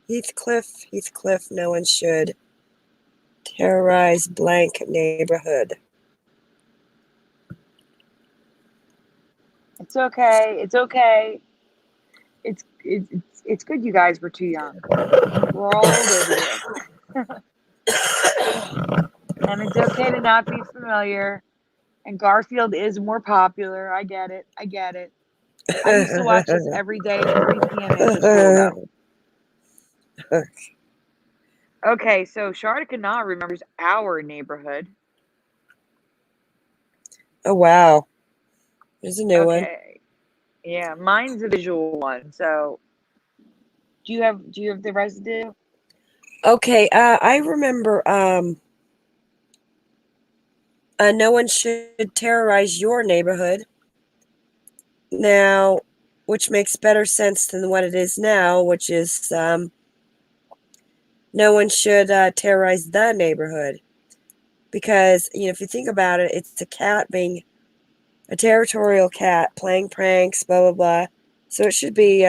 Heathcliff, no one should terrorize blank neighborhood. It's okay. It's okay. It's good you guys were too young. We're all old over here. And it's okay to not be familiar. And Garfield is more popular. I get it. I used to watch this every day at 3 p.m. after school, though. Okay, so Sharda remembers our neighborhood. Oh, wow. There's a new one. Yeah, mine's a visual one. So do you have the residue? Okay, I remember no one should terrorize your neighborhood. Now, which makes better sense than what it is now, which is no one should terrorize the neighborhood. Because, if you think about it, it's a cat being a territorial cat playing pranks, blah, blah, blah. So it should be,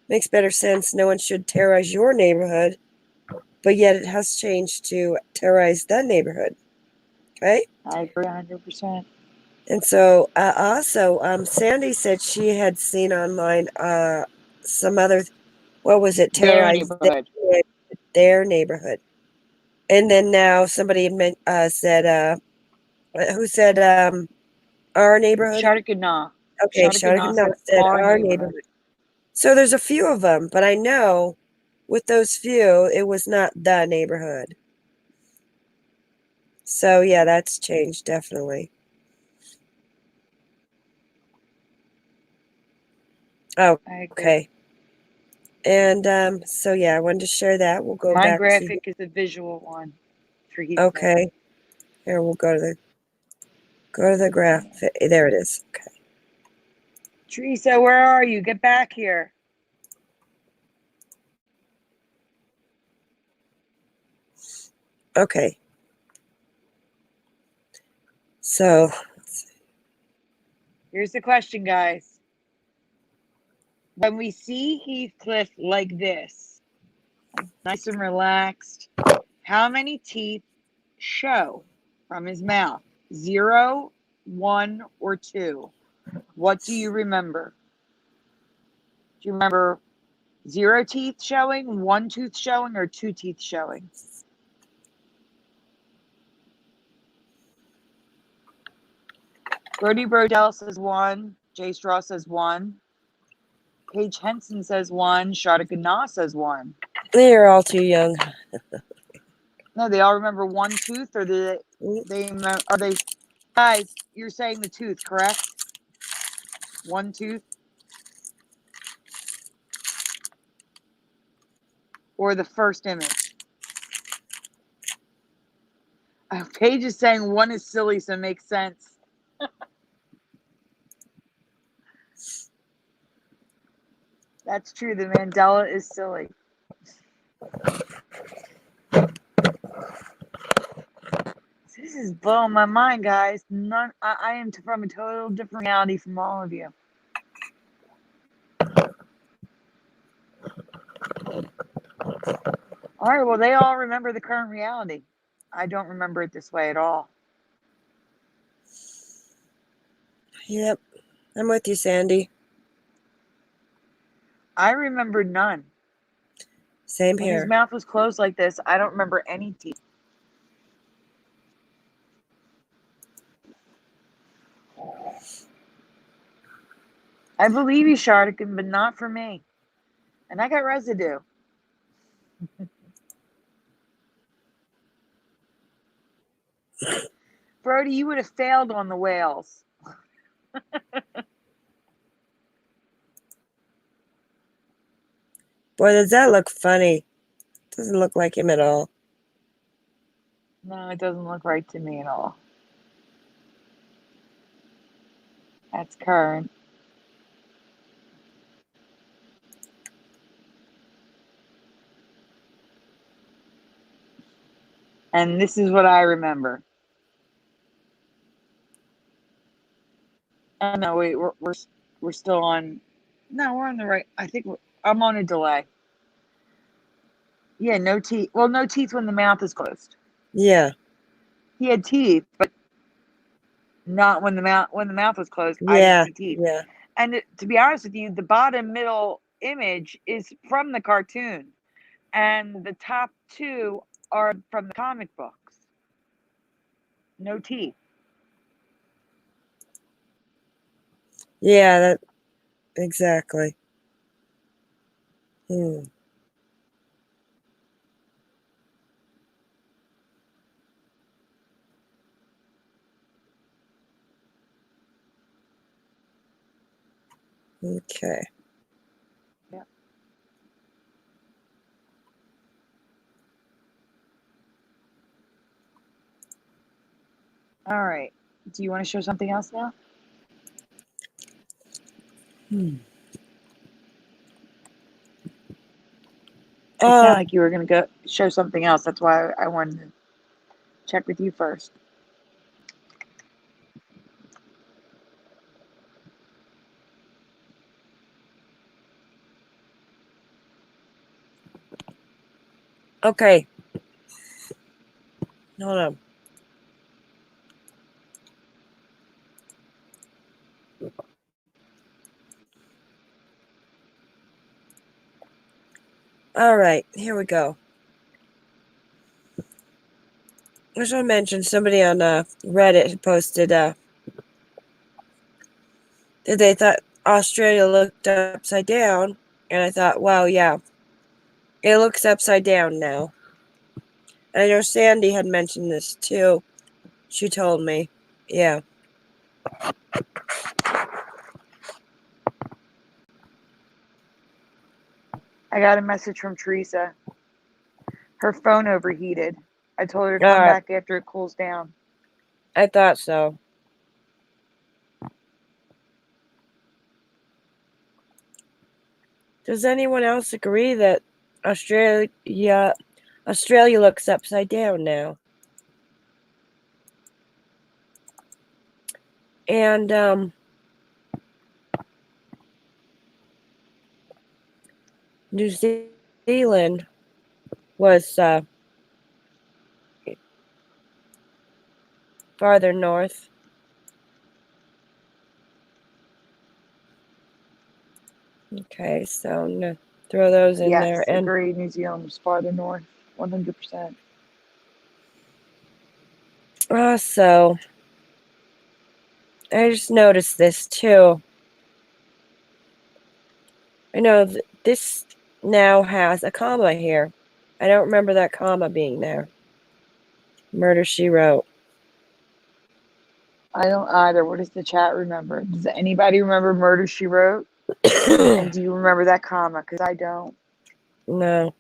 makes better sense. No one should terrorize your neighborhood. But yet it has changed to terrorize the neighborhood. Right? I agree 100%. And so also, Sandy said she had seen online some other, what was it? Terrorize their neighborhood. And then now somebody said, who said our neighborhood? Sharda. Okay, Sharda said our neighborhood. So there's a few of them, but I know with those few, it was not the neighborhood. So yeah, that's changed definitely. Oh, okay. And so yeah, I wanted to share that. We'll go back. My graphic is a visual one for Heathcliff. Okay. Here we'll go to the graph. There it is. Okay. Teresa, where are you? Get back here. Okay. So here's the question, guys. When we see Heathcliff like this, nice and relaxed, how many teeth show from his mouth? 0, 1, or 2? What do you remember? Do you remember 0 teeth showing, 1 tooth showing, or 2 teeth showing? Brody Brodell says 1. Jay Straw says 1. Paige Henson says 1. Sharda says 1. They're all too young. No, they all remember 1 tooth, or are they? Guys, you're saying the tooth, correct? 1 tooth. or the first image? Paige is saying one is silly, so it makes sense. That's true. The Mandela is silly. This is blowing my mind, guys. I am from a total different reality from all of you. All right, well, they all remember the current reality. I don't remember it this way at all. Yep. I'm with you, Sandy. I remember none. Same When here. his mouth was closed like this, I don't remember any teeth. I believe you, Shardigan, but not for me. And I got residue. Brody, you would have failed on the whales. Boy, does that look funny. Doesn't look like him at all. No, it doesn't look right to me at all. That's current. And this is what I remember. Oh, no, wait, we're still on. No, we're on the right. I think I'm on a delay. Yeah, no teeth. Well, no teeth when the mouth is closed. Yeah. He had teeth, but not when the mouth was closed. Yeah. I didn't see teeth. Yeah. And to be honest with you, the bottom middle image is from the cartoon, and the top two are from the comic books. No teeth. Yeah, that exactly. Hmm. Okay. Yeah. All right. Do you want to show something else now? It sounded like you were going to go show something else. That's why I wanted to check with you first. Okay. Hold on. All right, here we go. I just want to mention somebody on Reddit posted that they thought Australia looked upside down, and I thought, wow, yeah, it looks upside down now. And I know Sandy had mentioned this too. She told me, yeah. I got a message from Teresa. Her phone overheated. I told her to All come right. back after it cools down. I thought so. Does anyone else agree that Australia looks upside down now? And New Zealand was farther north. Okay, so I'm going to throw those in there. Yes, And agree. New Zealand was farther north, 100%. also, I just noticed this too. I know this now has a comma here. I don't remember that comma being there. Murder, She Wrote. I don't either. What does the chat remember? Does anybody remember Murder, She Wrote? And do you remember that comma? Because I don't. No.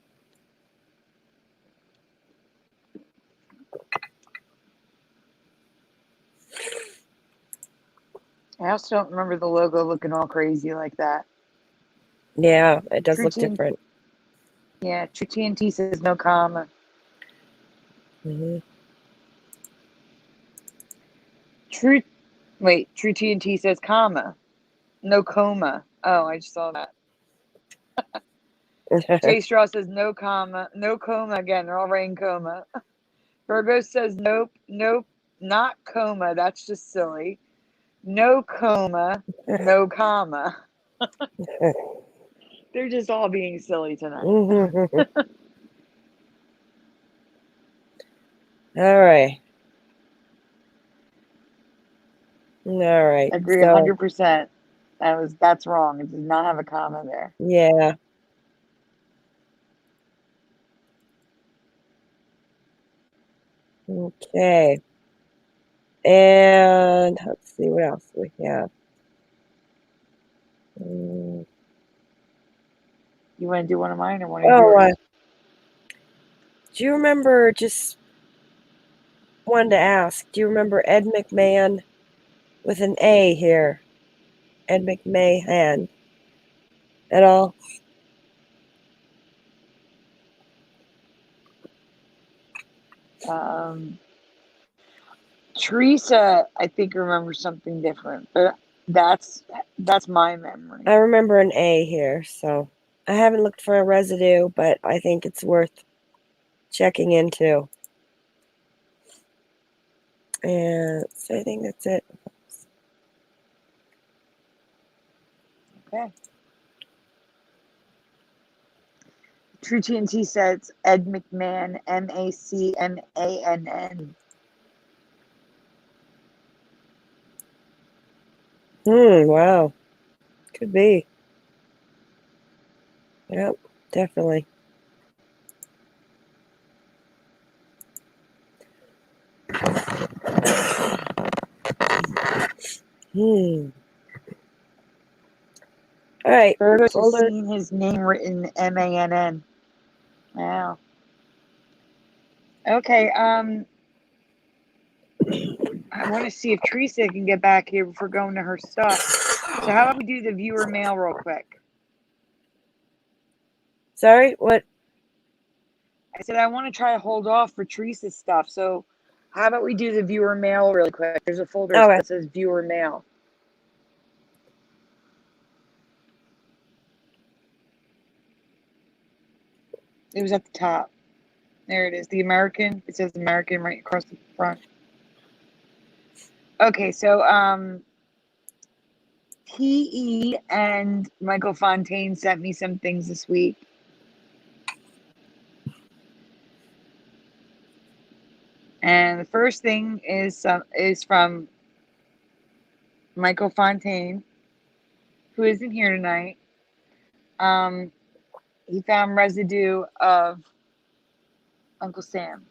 I also don't remember the logo looking all crazy like that. Yeah, it does True look different. Yeah, True TNT says no comma. Mm-hmm. True TNT says comma. No coma. Oh, I just saw that. Jay Straw says no comma. No coma again. They're all writing coma. Virgo says nope. Nope. Not coma. That's just silly. No coma. No comma. They're just all being silly tonight. All right. All right. Agree So, 100%. That's wrong. It does not have a comma there. yeah. Okay. And let's see what else we have. You want to do one of mine or one of Oh, yours? do you remember, just wanted to ask, do you remember Ed McMahon with an A here? Ed McMahon at all? Teresa, I think, remembers something different, but that's my memory. I remember an A here, so I haven't looked for a residue, but I think it's worth checking into. And so I think that's it. Okay. True TNT says Ed McMahon, MACMANN. Wow. Could be. Yep, definitely. All right. Virgo's has seen his name written MANN. Wow. Okay. I want to see if Teresa can get back here before going to her stuff. So how about we do the viewer mail real quick? Sorry, what? I said I want to try to hold off for Teresa's stuff. So how about we do the viewer mail really quick? There's a folder that says viewer mail. It was at the top. There it is. The American. It says American right across the front. Okay, so T.E. and Michael Fontaine sent me some things this week. And the first thing is from Michael Fontaine, who isn't here tonight. He found residue of Uncle Sam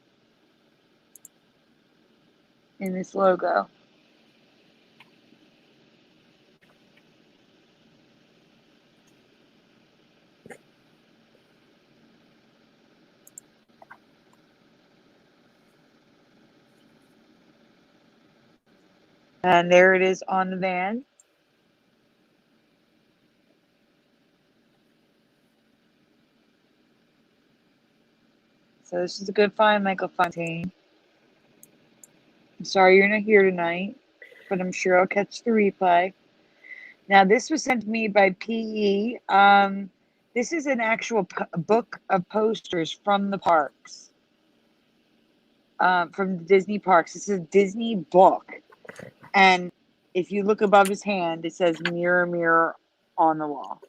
in this logo. And there it is on the van. So this is a good find, Michael Fontaine. I'm sorry you're not here tonight, but I'm sure I'll catch the replay. Now, this was sent to me by PE. This is an actual book of posters from the parks, from the Disney parks. This is a Disney book. And if you look above his hand, it says mirror, mirror on the wall.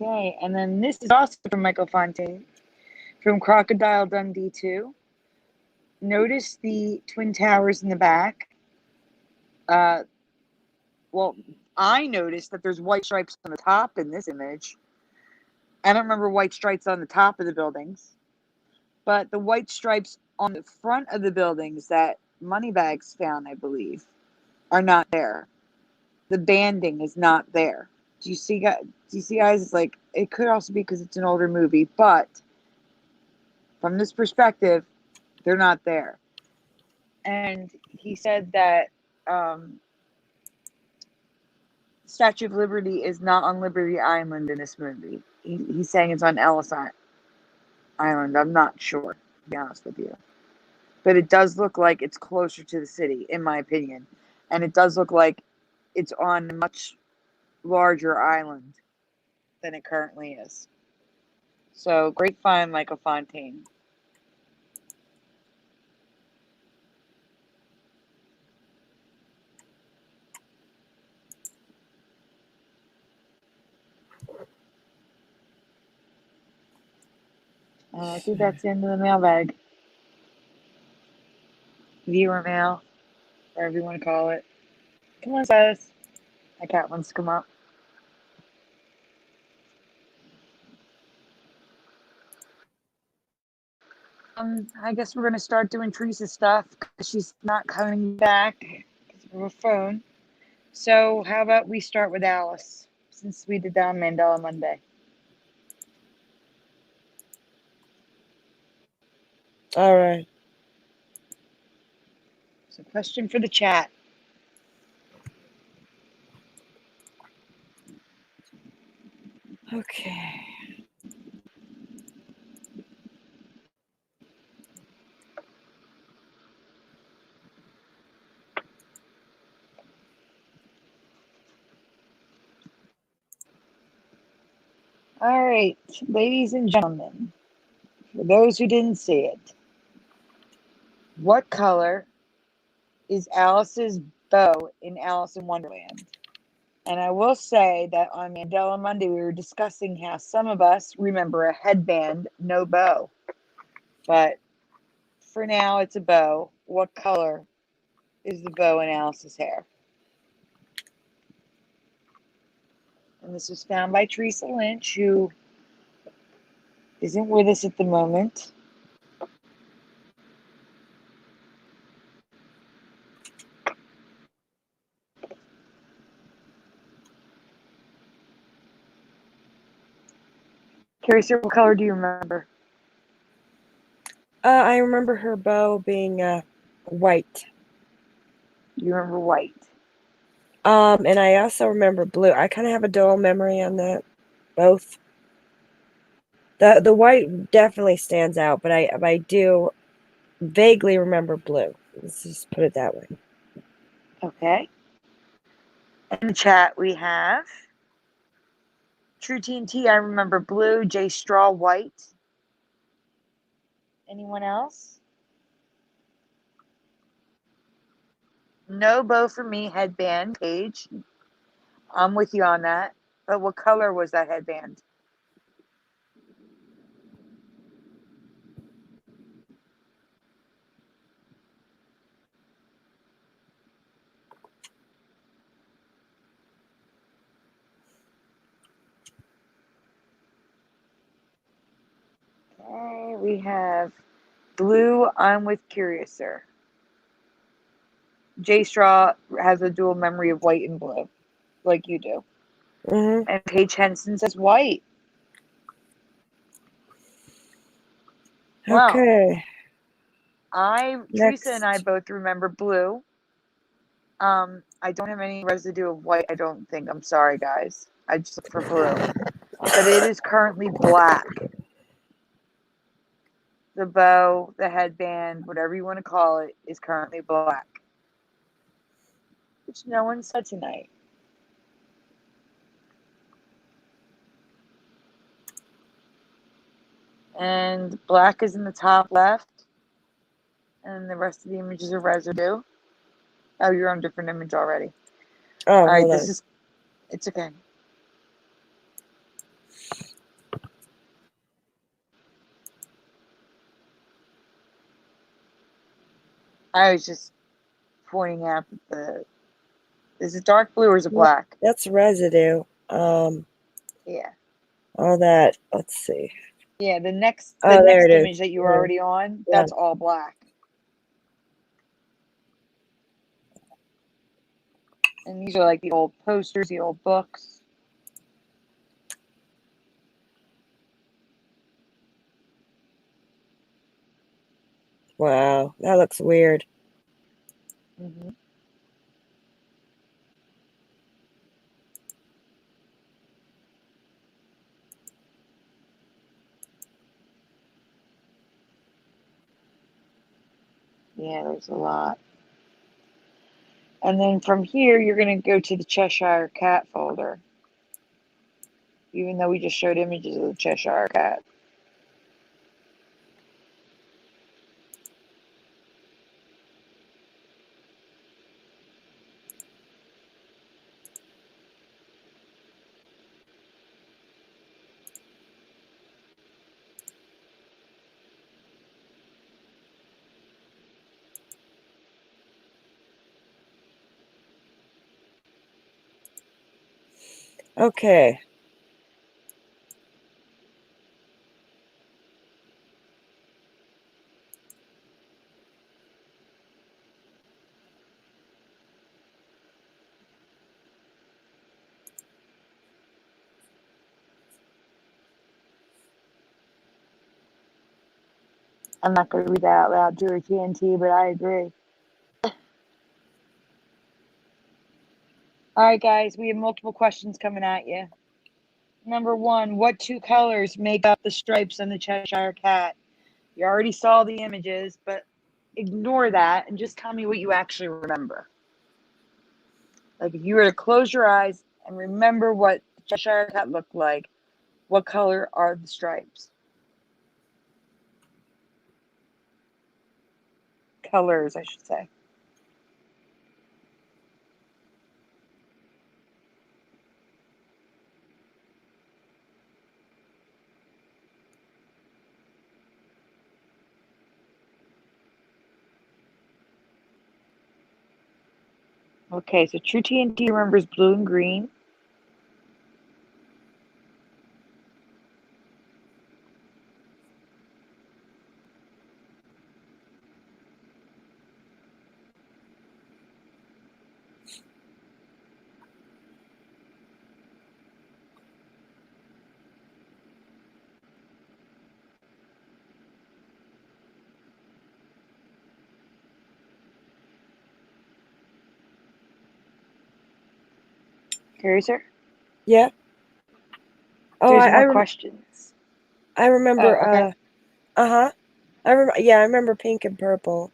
Okay, and then this is also from Michael Fontaine, from Crocodile Dundee 2. Notice the Twin Towers in the back. Well, I noticed that there's white stripes on the top in this image. I don't remember white stripes on the top of the buildings. But the white stripes on the front of the buildings that Moneybags found, I believe, are not there. The banding is not there. Do you see, guys? It's like, it could also be because it's an older movie, but from this perspective, they're not there. And he said that Statue of Liberty is not on Liberty Island in this movie. He's saying it's on Ellis Island. I'm not sure, to be honest with you. But it does look like it's closer to the city, in my opinion. And it does look like it's on a much larger island than it currently is. So, great find, Michael Fontaine. I think that's the end of the mailbag. Viewer mail, whatever you want to call it. Come on, Silas. My cat wants to come up. I guess we're going to start doing Teresa's stuff because she's not coming back because of her phone. So how about we start with Alice, since we did that on Mandela Monday. All right. So question for the chat. Okay. All right, ladies and gentlemen, for those who didn't see it, what color is Alice's bow in Alice in Wonderland? And I will say that on Mandela Monday, we were discussing how some of us remember a headband, no bow. But for now, it's a bow. What color is the bow in Alice's hair? And this was found by Theresa Lynch, who isn't with us at the moment. Curious, what color do you remember? I remember her bow being white. You remember white. And I also remember blue. I kind of have a dull memory on that, both. The white definitely stands out, but I do vaguely remember blue. Let's just put it that way. Okay. In the chat, we have True TNT. I remember blue. J Straw white. Anyone else? No bow for me. Headband. Paige. I'm with you on that. But what color was that headband? Okay, we have blue. I'm with Curiouser. J Straw has a dual memory of white and blue, like you do. Mm-hmm. And Paige Henson says white. Okay. Teresa and I both remember blue. I don't have any residue of white, I don't think. I'm sorry, guys. I just look for blue. But it is currently black. The bow, the headband, whatever you want to call it, is currently black. Which no one said tonight. And black is in the top left. And the rest of the images are residue. Oh, you're on a different image already. Oh, all right, hold on. It's okay. I was just pointing out that is it dark blue or is it black? That's residue. Yeah. All that. Let's see. Yeah, the next there it is. image that you were already on, Yeah. that's all black. And these are like the old posters, the old books. Wow, that looks weird. Mm-hmm. Yeah, there's a lot. And then from here, you're going to go to the Cheshire Cat folder. Even though we just showed images of the Cheshire Cat. Okay. I'm not going to read that out loud to TNT, but I agree. All right, guys, we have multiple questions coming at you. Number one, what two colors make up the stripes on the Cheshire Cat? You already saw the images, but ignore that and just tell me what you actually remember. Like if you were to close your eyes and remember what the Cheshire Cat looked like, what color are the stripes? Colors, I should say. Okay, so True TNT remembers blue and green. Curiouser? Yeah. Oh, There's more questions. I remember. Oh, okay. I remember pink and purple.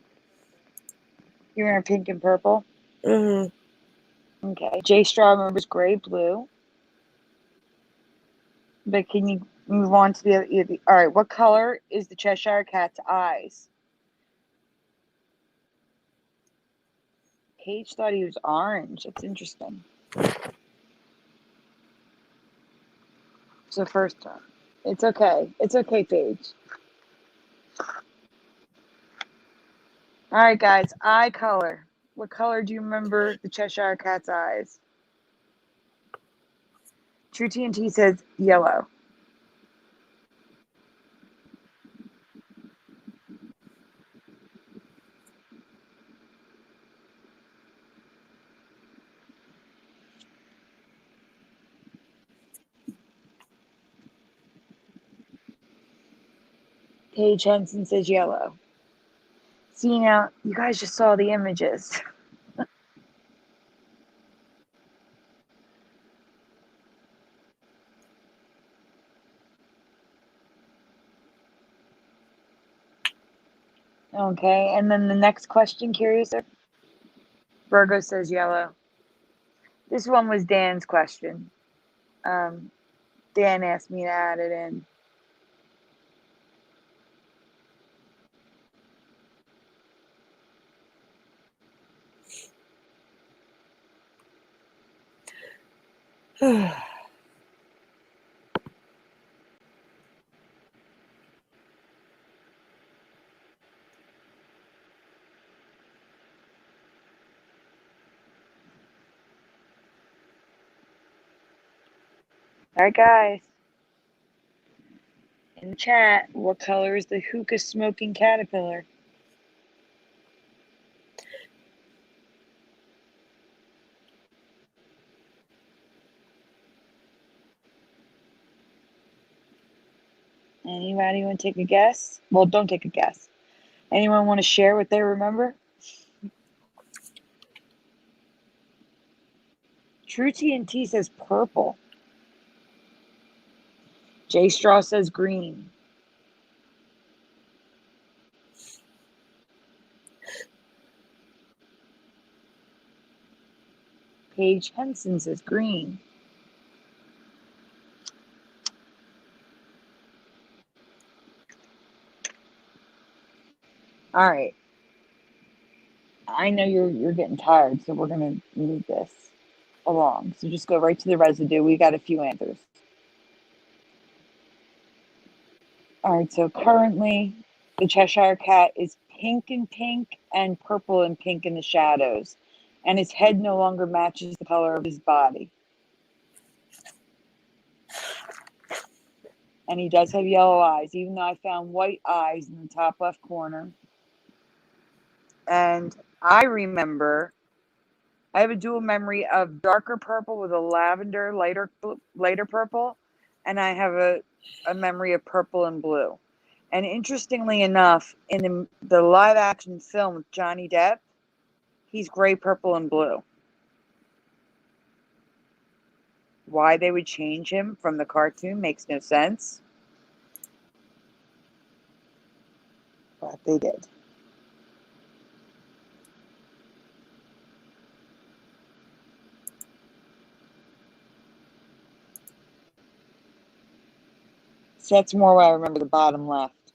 You remember pink and purple? Mm-hmm. Okay. J Straw remembers gray, blue. But can you move on to the other? All right. What color is the Cheshire Cat's eyes? Paige thought he was orange. That's interesting. It's the first one. It's okay. It's okay, Paige. All right, guys. Eye color. What color do you remember the Cheshire Cat's eyes? True TNT says yellow. Paige Henson says yellow. See, now, you guys just saw the images. Okay, and then the next question, Curiouser? Virgo says yellow. This one was Dan's question. Dan asked me to add it in. All right, guys. In the chat, what color is the hookah smoking caterpillar? Anybody want to take a guess? Well, don't take a guess. Anyone want to share what they remember? True TNT says purple. J Straw says green. Paige Henson says green. All right. I know you're getting tired, so we're going to move this along. So just go right to the residue. We got a few answers. All right, so currently the Cheshire Cat is pink and purple and pink in the shadows. And his head no longer matches the color of his body. And he does have yellow eyes, even though I found white eyes in the top left corner. And I remember, I have a dual memory of darker purple with a lavender, lighter purple. And I have a memory of purple and blue. And interestingly enough, in the live action film with Johnny Depp, he's gray, purple, and blue. Why they would change him from the cartoon makes no sense. But they did. So that's more why I remember the bottom left.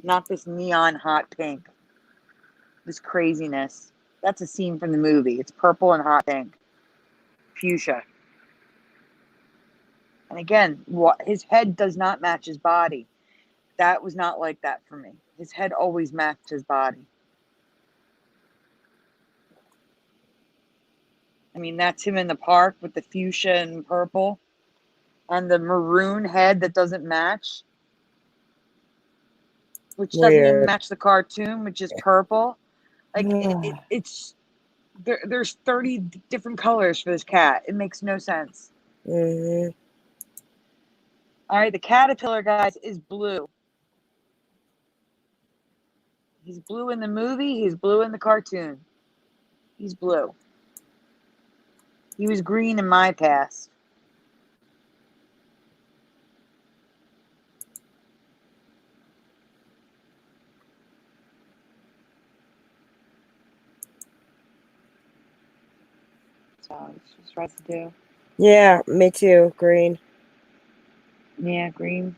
Not this neon hot pink. This craziness. That's a scene from the movie. It's purple and hot pink. Fuchsia. And again, his head does not match his body. That was not like that for me. His head always matched his body. I mean, that's him in the park with the fuchsia and purple. And the maroon head that doesn't match. Which doesn't even match the cartoon, which is purple. Like, it's... There's 30 different colors for this cat. It makes no sense. Mm-hmm. All right, the caterpillar, guys, is blue. He's blue in the movie. He's blue in the cartoon. He's blue. He was green in my past. So it's just residue. Yeah, me too. Green. Yeah, green.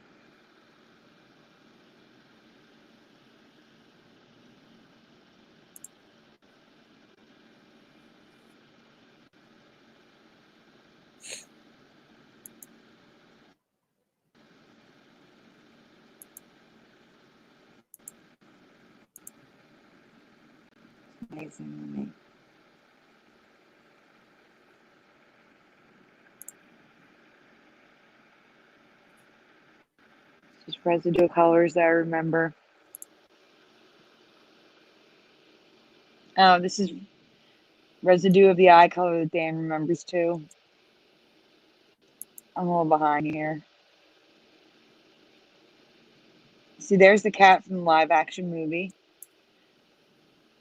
Amazing to me. Just residue colors that I remember. Oh, this is residue of the eye color that Dan remembers too. I'm a little behind here. See, there's the cat from the live action movie.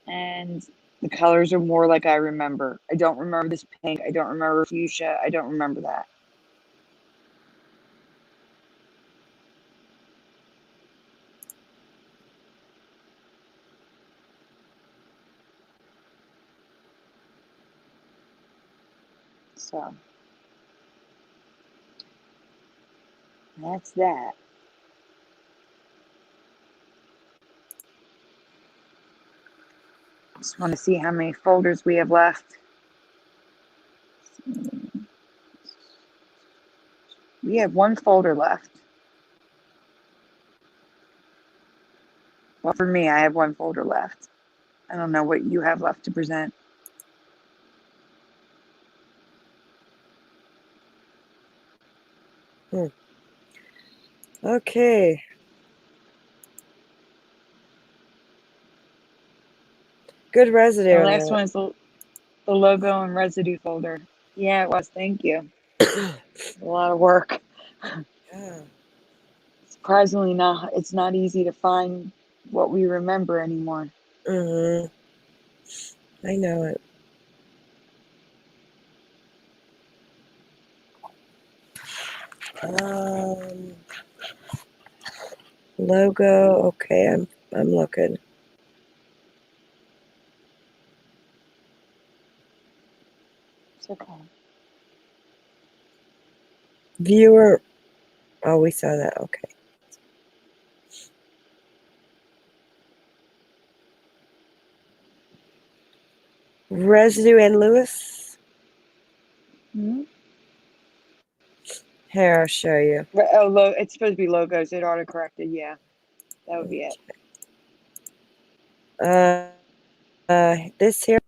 And the colors are more like I remember. I don't remember this pink. I don't remember fuchsia. I don't remember that. So that's that. Just want to see how many folders we have left. We have one folder left. Well, for me, I have one folder left. I don't know what you have left to present. Okay. Good residue. The last one is the logo and residue folder. Yeah, it was. Thank you. A lot of work. Yeah. Surprisingly, it's not easy to find what we remember anymore. I know it. Logo. Okay, I'm looking. It's okay. Viewer. Oh, we saw that. Okay. Residue and Lewis. Mm-hmm. Here, I'll show you. Oh, it's supposed to be logos. It auto-corrected. Yeah, that would be it. This here.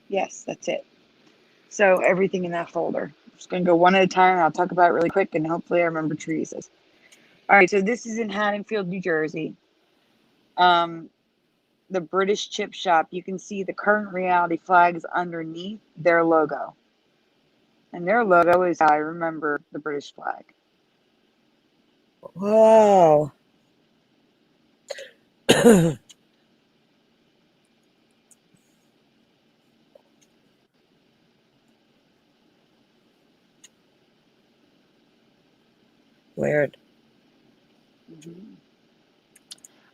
Yes, that's it. So everything in that folder. I'm just going to go one at a time. I'll talk about it really quick, and hopefully I remember Teresa's. All right, so this is in Haddonfield, New Jersey. The British chip shop. You can see the current reality flags underneath their logo. And their logo is how I remember the British flag. Wow. Weird. Mm-hmm.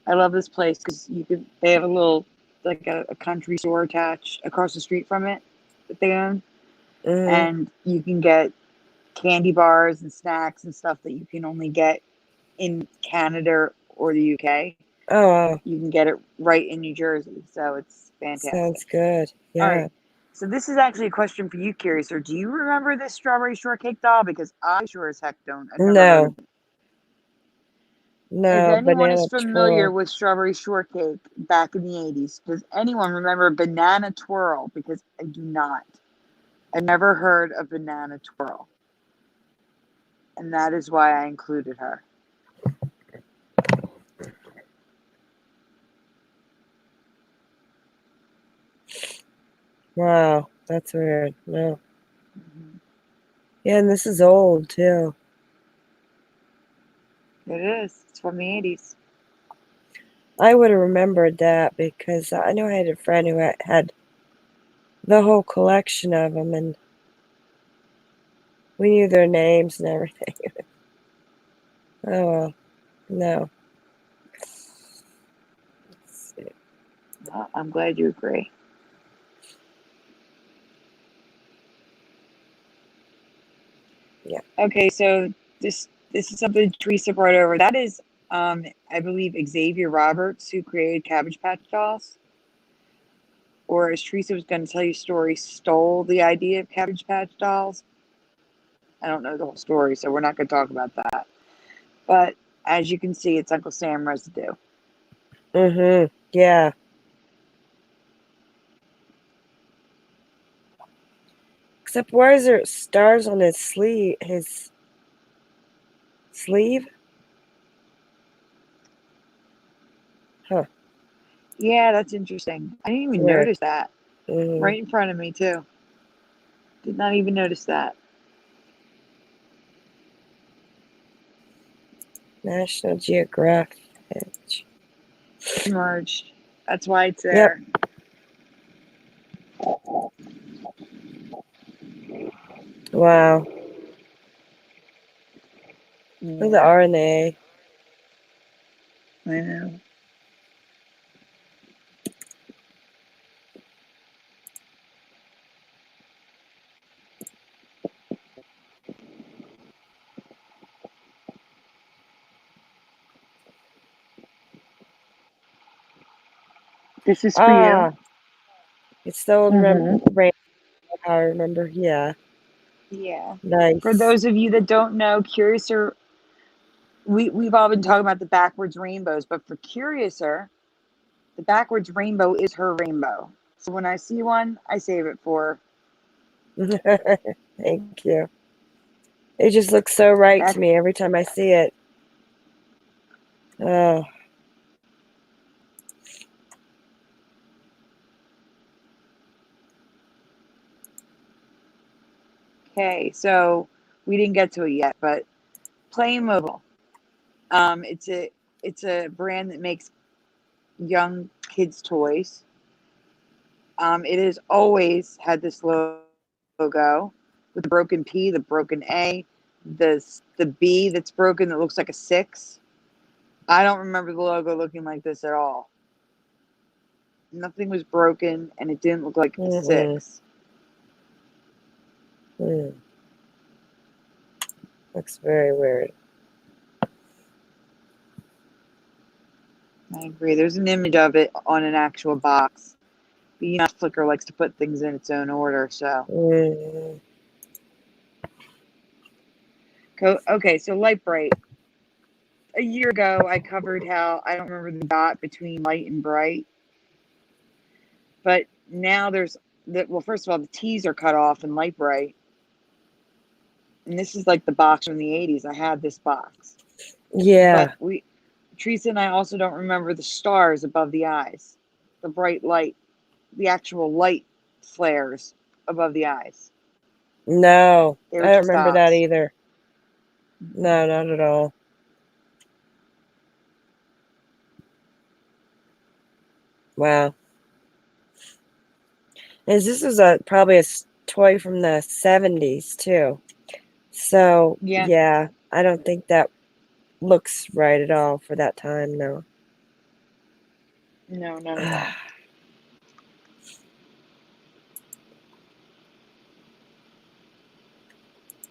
I love this place because they have a little, like a country store attached across the street from it that they own. And you can get candy bars and snacks and stuff that you can only get in Canada or the UK. Oh, wow. You can get it right in New Jersey. So it's fantastic. Sounds good. Yeah. All right. So this is actually a question for you, Curious. Or do you remember this strawberry shortcake doll? Because I sure as heck don't. I've never heard of it. No, If anyone banana is familiar twirl. with strawberry shortcake back in the 80s, does anyone remember banana twirl? Because I do not. I've never heard of banana twirl. And that is why I included her. Wow, that's weird. No. Mm-hmm. Yeah, and this is old too. It is. It's from the 80s. I would have remembered that because I know I had a friend who had the whole collection of them, and we knew their names and everything. Oh, well, no. Let's see. Well, I'm glad you agree. Yeah. Okay, so this is something Teresa brought over. That is, I believe, Xavier Roberts, who created Cabbage Patch Dolls. Or as Teresa was going to tell you a story, stole the idea of Cabbage Patch Dolls. I don't know the whole story, so we're not going to talk about that. But as you can see, it's Uncle Sam residue. Mm-hmm. Yeah. Except why is there stars on his sleeve? His sleeve? Huh. Yeah, that's interesting. I didn't even Weird. notice that. Mm-hmm. Right in front of me, too. Did not even notice that. National Geographic. Merged. That's why it's there. Yep. Wow. Yeah. Look at the RNA. I know. This is for you. It's the old rainbow, I remember. Yeah. Yeah. Nice. For those of you that don't know, Curiouser, we've all been talking about the backwards rainbows, but for Curiouser, the backwards rainbow is her rainbow. So when I see one, I save it for her. Thank you. It just looks so right to me every time I see it. Oh. Okay, so we didn't get to it yet, but Playmobil. It's a brand that makes young kids toys. It has always had this logo with the broken P, the broken A, the B that's broken that looks like a 6. I don't remember the logo looking like this at all. Nothing was broken, and it didn't look like a 6. Looks very weird. I agree. There's an image of it on an actual box. But you know, Flickr likes to put things in its own order, so. Okay, so light bright. A year ago, I covered how I don't remember the dot between light and bright. But now there's well, first of all, the T's are cut off in light bright. And this is like the box from the 80s. I had this box. Yeah. But Teresa and I also don't remember the stars above the eyes, the bright light, the actual light flares above the eyes. No, I don't remember that dots. either. No, not at all. Wow. And this was probably a toy from the 70s too. So yeah, I don't think that looks right at all for that time. No. No, not at all.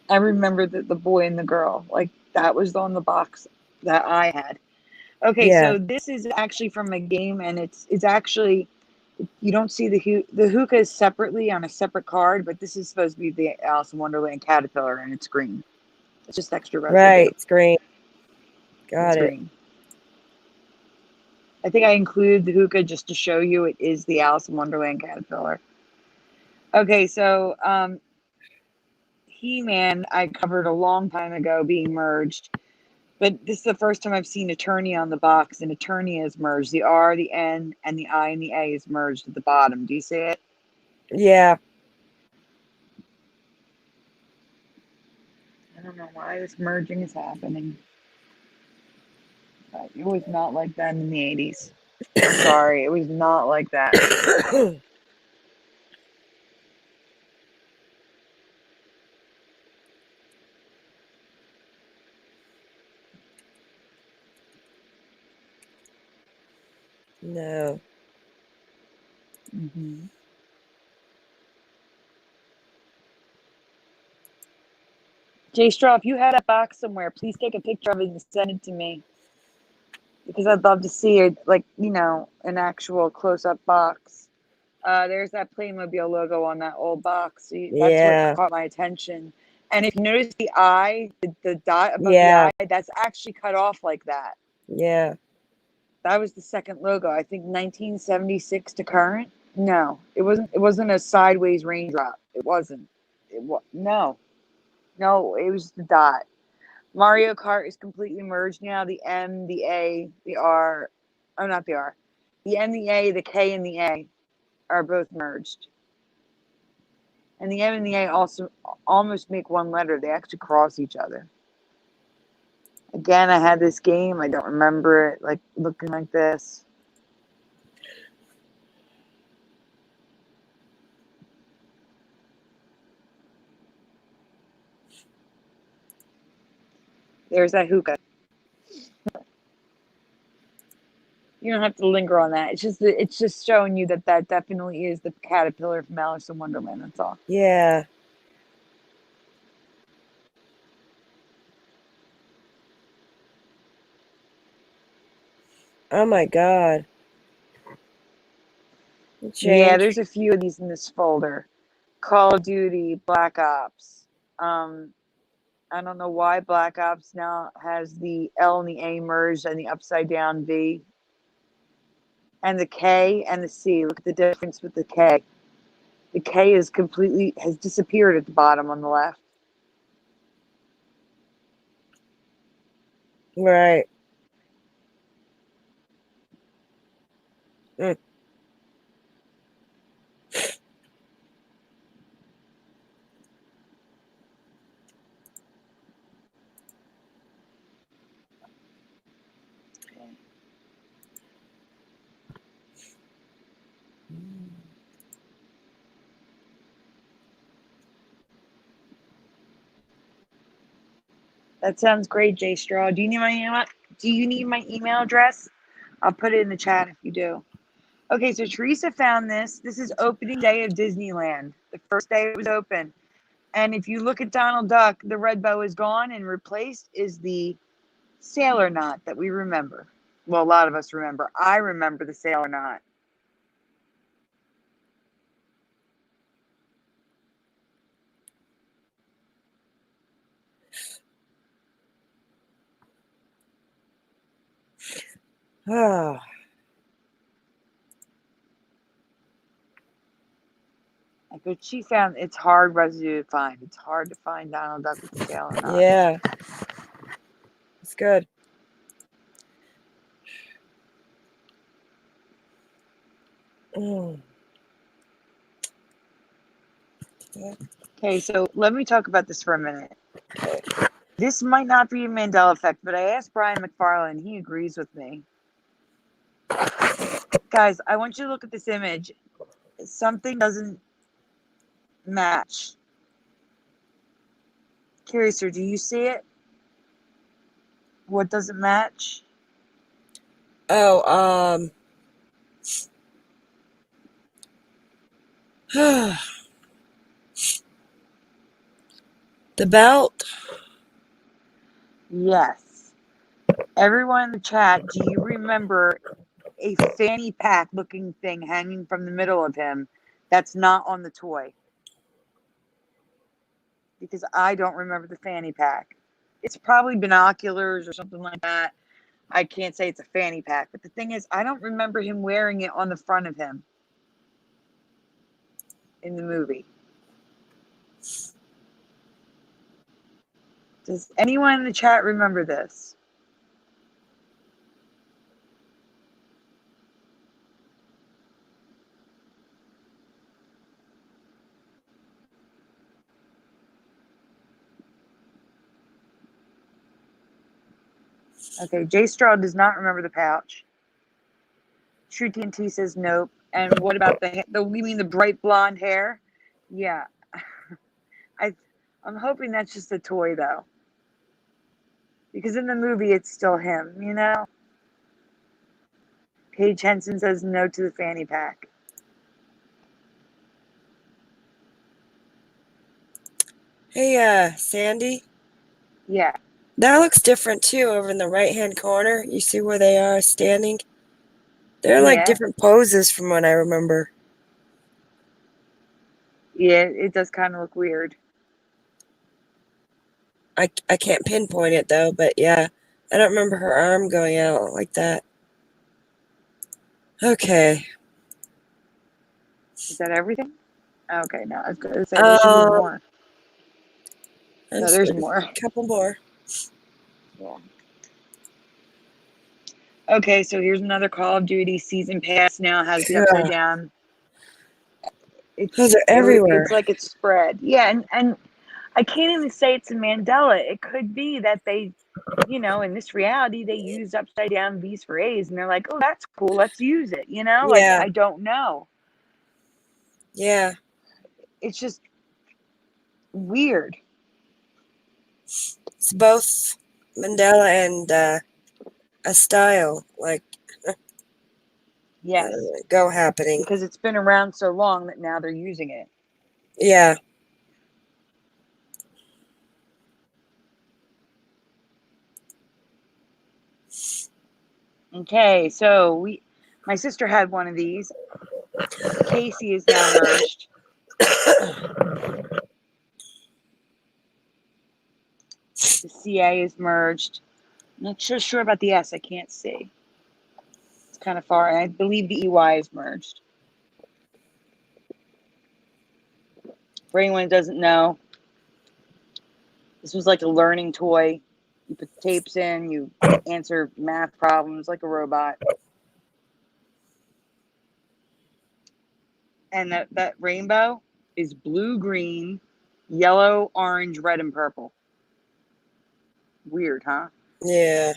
I remember that the boy and the girl, like that was on the box that I had. Okay, so this is actually from a game, and it's actually, you don't see the hookahs separately on a separate card, but this is supposed to be the Alice in Wonderland caterpillar, and it's green. It's just extra residue. Right, it's green. Got it. Green. I think I included the hookah just to show you it is the Alice in Wonderland caterpillar. Okay, so He-Man I covered a long time ago being merged. But this is the first time I've seen Attorney on the box, and Attorney is merged. The R, the N, and the I and the A is merged at the bottom. Do you see it? Yeah. I don't know why this merging is happening. But it was not like that in the 80s. I'm sorry, it was not like that. No. Mm-hmm. Jay Straw, if you had a box somewhere, please take a picture of it and send it to me. Because I'd love to see it, like, you know, an actual close-up box. There's that Playmobil logo on that old box. That's what caught my attention. And if you notice the eye, the dot above the eye, that's actually cut off like that. Yeah. That was the second logo. I think 1976 to current. No, it wasn't. It wasn't a sideways raindrop. It wasn't. No. It was the dot. Mario Kart is completely merged now. The M, the A, the R. Oh, not the R. The M, the A, the K, and the A are both merged. And the M and the A also almost make one letter. They actually cross each other. Again, I had this game. I don't remember it like looking like this. There's that hookah. You don't have to linger on that. It's just showing you that definitely is the caterpillar from Alice in Wonderland. That's all. Yeah. Oh my God. Yeah, there's a few of these in this folder. Call of Duty, Black Ops. I don't know why Black Ops now has the L and the A merged and the upside down V. And the K and the C. Look at the difference with the K. The K has disappeared at the bottom on the left. Right. Mm. That sounds great, J Straw. Do you need my email? Do you need my email address? I'll put it in the chat if you do. Okay, so Teresa found this. This is opening day of Disneyland. The first day it was open. And if you look at Donald Duck, the red bow is gone and replaced is the sailor knot that we remember. Well, a lot of us remember. I remember the sailor knot. Ah. But she found it's hard residue to find. It's hard to find Donald Duck with the sailor knot. Yeah. It's good. Mm. Okay, so let me talk about this for a minute. Okay. This might not be a Mandela effect, but I asked Brian McFarlane. He agrees with me. Guys, I want you to look at this image. Something doesn't match. Curiouser, do you see it? What doesn't match? Oh, the belt. Yes. Everyone in the chat, do you remember a fanny pack looking thing hanging from the middle of him that's not on the toy? Because I don't remember the fanny pack. It's probably binoculars or something like that. I can't say it's a fanny pack. But the thing is, I don't remember him wearing it on the front of him in the movie. Does anyone in the chat remember this? Okay, J Straw does not remember the pouch. True TNT says nope. And what about you mean the bright blonde hair? Yeah. I'm hoping that's just a toy though. Because in the movie it's still him, you know? Paige Henson says no to the fanny pack. Hey, Sandy. Yeah. That looks different too over in the right-hand corner. You see where they are standing? They're like different poses from what I remember. Yeah, it does kind of look weird. I can't pinpoint it though, but yeah. I don't remember her arm going out like that. Okay. Is that everything? Okay, no, I was going to say there should be more. No, there's more. A couple more. Yeah. Okay, so here's another Call of Duty season pass now has the upside down. Those are everywhere. It's like it's spread. Yeah, and I can't even say it's a Mandela. It could be that they, in this reality, they used upside down V's for A's, and they're like, oh, that's cool. Let's use it. Yeah. I don't know. Yeah. It's just weird. It's both Mandela and a style, like yes, go happening. Because it's been around so long that now they're using it. Yeah. Okay, so my sister had one of these. Casey is now merged. The CA is merged. Not sure about the S. I can't see. kind of far. And I believe the EY is merged. For anyone who doesn't know, this was like a learning toy. You put tapes in, you answer math problems like a robot. And that rainbow is blue, green, yellow, orange, red, and purple. Weird, huh? Yeah.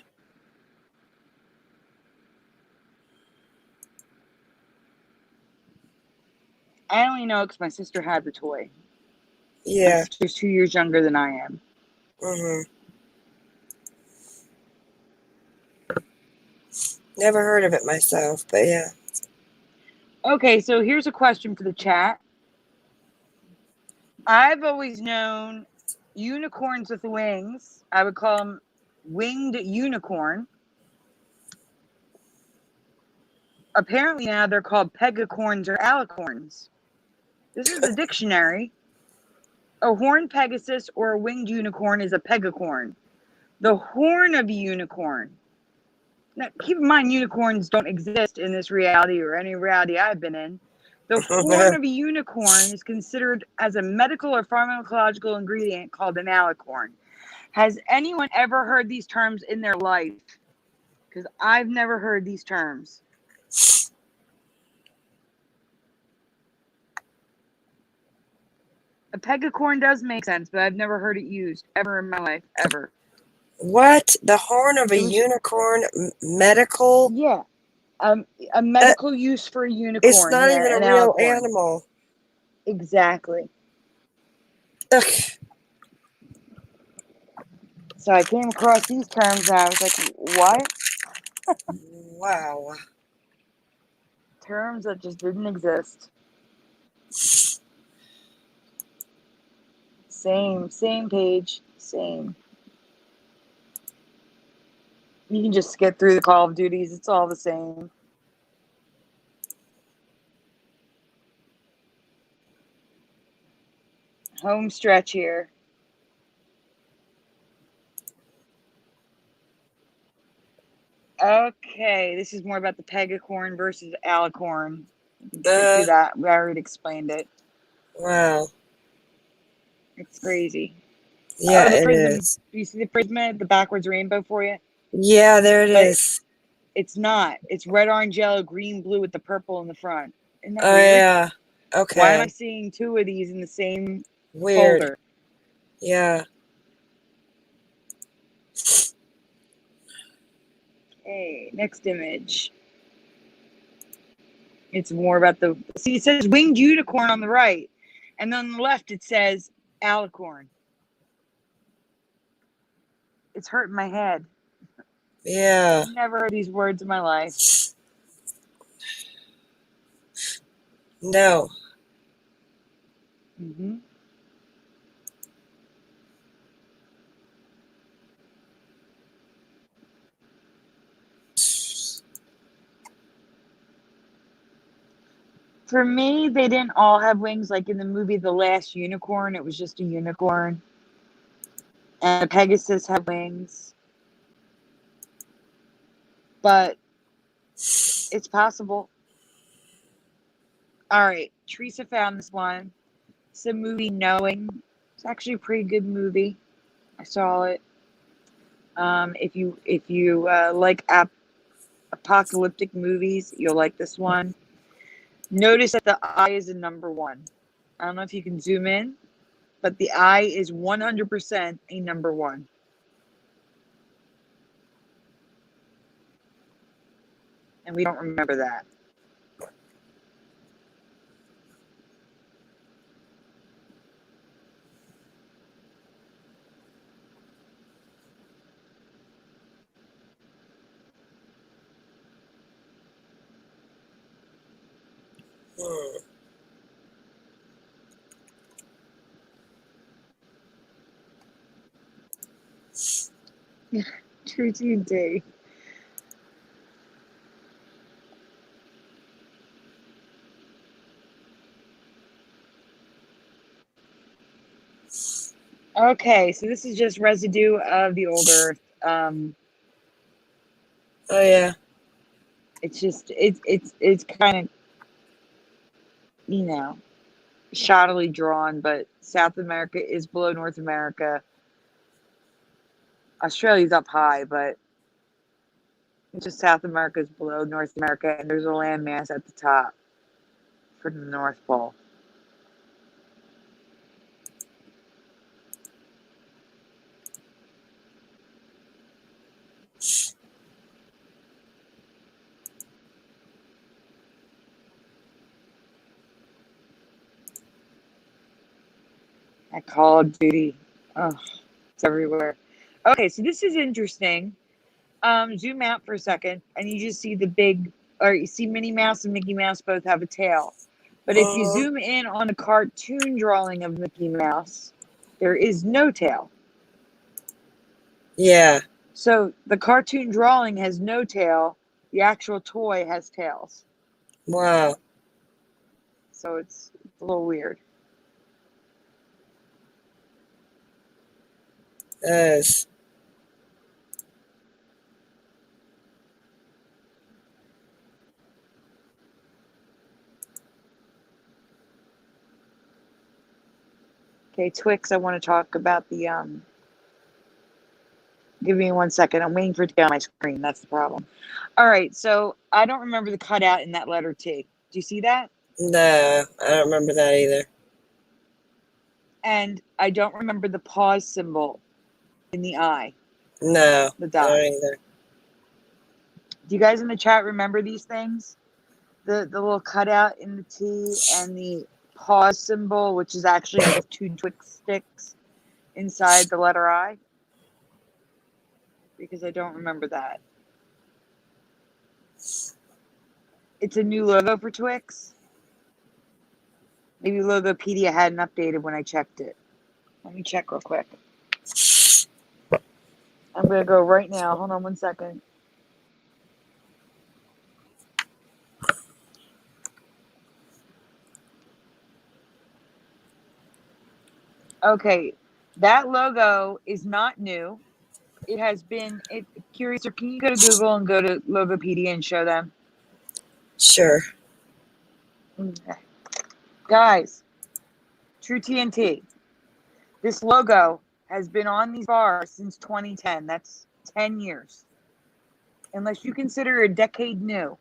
I only know because my sister had the toy. Yeah. My sister's 2 years younger than I am. Mm-hmm. Never heard of it myself, but yeah. Okay, so here's a question for the chat. I've always known unicorns with wings. I would call them winged unicorn. Apparently now they're called pegacorns or alicorns. This is the dictionary. A horned pegasus or a winged unicorn is a pegacorn. The horn of a unicorn. Now, keep in mind, unicorns don't exist in this reality or any reality I've been in. The horn of a unicorn is considered as a medical or pharmacological ingredient called an alicorn. Has anyone ever heard these terms in their life? Because I've never heard these terms. A pegacorn does make sense, but I've never heard it used ever in my life, ever. What? The horn of a unicorn? Medical? Yeah. A medical use for a unicorn. It's not even a real animal. Exactly. Ugh. So I came across these terms and I was like, what? Wow. Terms that just didn't exist. Same page, same. You can just skip through the Call of Duties. It's all the same. Home stretch here. Okay, this is more about the pegacorn versus alicorn. You can skip through that. We already explained it. Wow. It's crazy. Yeah, the it prism. is. Do you see the prism, the backwards rainbow for you? Yeah, there it is. It's not. It's red, orange, yellow, green, blue with the purple in the front. Isn't that Oh, weird? yeah. Okay. Why am I seeing two of these in the same Weird. folder? Yeah. Okay, next image. It's more about the... See, it says winged unicorn on the right. And then on the left, it says alicorn. It's hurting my head. Yeah. I've never heard these words in my life. No. Mm-hmm. For me, they didn't all have wings. Like in the movie The Last Unicorn, it was just a unicorn. And Pegasus had wings. But it's possible. All right, Teresa found this one. It's a movie, Knowing. It's actually a pretty good movie. I saw it. If you like apocalyptic movies, you'll like this one. Notice that the eye is a number one. I don't know if you can zoom in, but the eye is 100% a number one. And we don't remember that. Truth day. Okay, so this is just residue of the old Earth. Oh, yeah. It's just it's kind of, you know, shoddily drawn, but South America is below North America. Australia's up high, but just South America is below North America, and there's a landmass at the top for the North Pole. That Call of Duty, oh, it's everywhere. Okay, so this is interesting. Zoom out for a second, and you just see the big, or you see Minnie Mouse and Mickey Mouse both have a tail. But if you zoom in on a cartoon drawing of Mickey Mouse, there is no tail. Yeah. So the cartoon drawing has no tail. The actual toy has tails. Wow. So it's a little weird. Yes. Okay, Twix, I want to talk about the give me 1 second. I'm waiting for it to get on my screen. That's the problem. All right, so I don't remember the cutout in that letter T. Do you see that? No, I don't remember that either. And I don't remember the pause symbol in the I. No, The I dot. don't either. Do you guys in the chat remember these things? The little cutout in the T and the pause symbol, which is actually just 2 Twix sticks inside the letter I? Because I don't remember that. It's a new logo for Twix. Maybe Logopedia hadn't updated when I checked it. Let me check real quick. I'm going to go right now. Hold on 1 second. Okay, that logo is not new. It has been, Curious, or can you go to Google and go to Logopedia and show them? Sure. Okay. Guys, True TNT, this logo has been on these bars since 2010. That's 10 years. Unless you consider a decade new.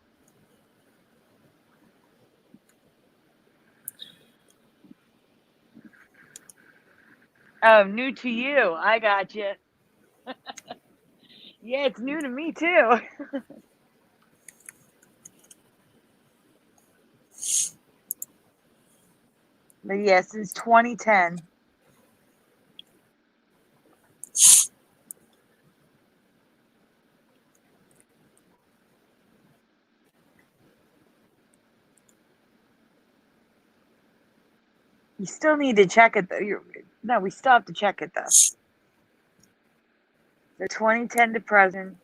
Oh, new to you. I got you. Yeah, it's new to me too. But yeah, since 2010. You still need to check it though. No, we still have to check it though. The 2010 to present,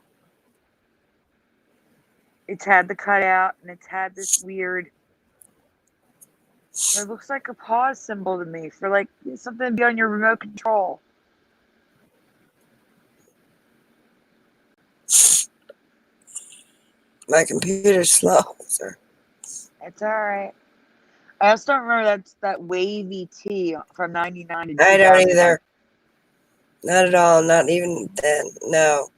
it's had the cutout and it's had this weird, it looks like a pause symbol to me for like something to be on your remote control. My computer's slow, sir. It's all right. I also don't remember that wavy T from 99 to 2000. I don't either. Not at all. Not even then. No.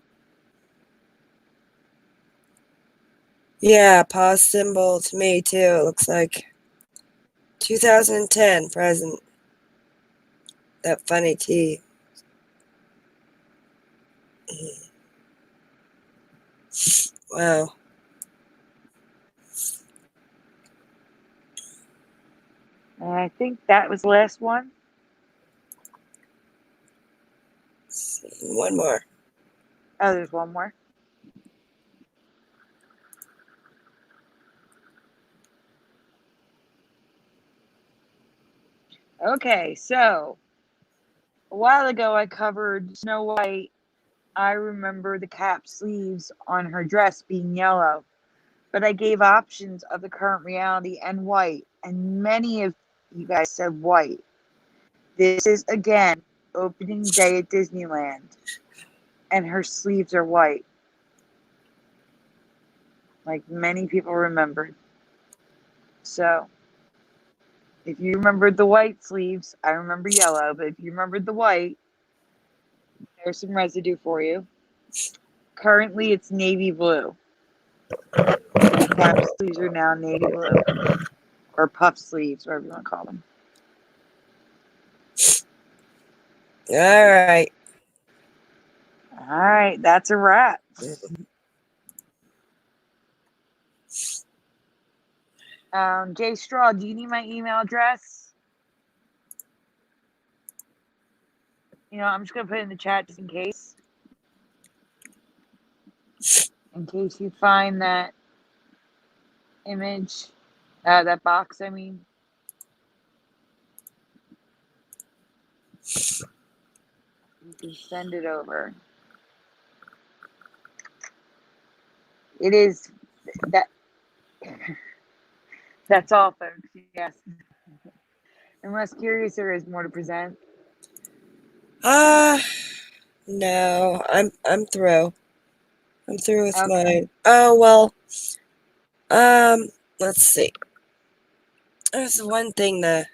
Yeah, pause symbol to me too. It looks like 2010 present. That funny T. Wow. And I think that was the last one. One more. Oh, there's one more. Okay, so a while ago I covered Snow White. I remember the cap sleeves on her dress being yellow, but I gave options of the current reality and white, and many of you guys said white. This is, again, opening day at Disneyland, and her sleeves are white. like many people remembered. So if you remembered the white sleeves, I remember yellow, but if you remembered the white, there's some residue for you. Currently, it's navy blue. The cap sleeves are now navy blue, or puff sleeves, whatever you want to call them. All right. All right, that's a wrap. Jay Straw, do you need my email address? I'm just going to put it in the chat just in case. In case you find that image, that box, I mean. You can send it over. It is that. That's all, folks. Yes. Unless Curiouser has more to present. No, I'm through. I'm through with Okay. mine. Oh well. Let's see. There's one thing that.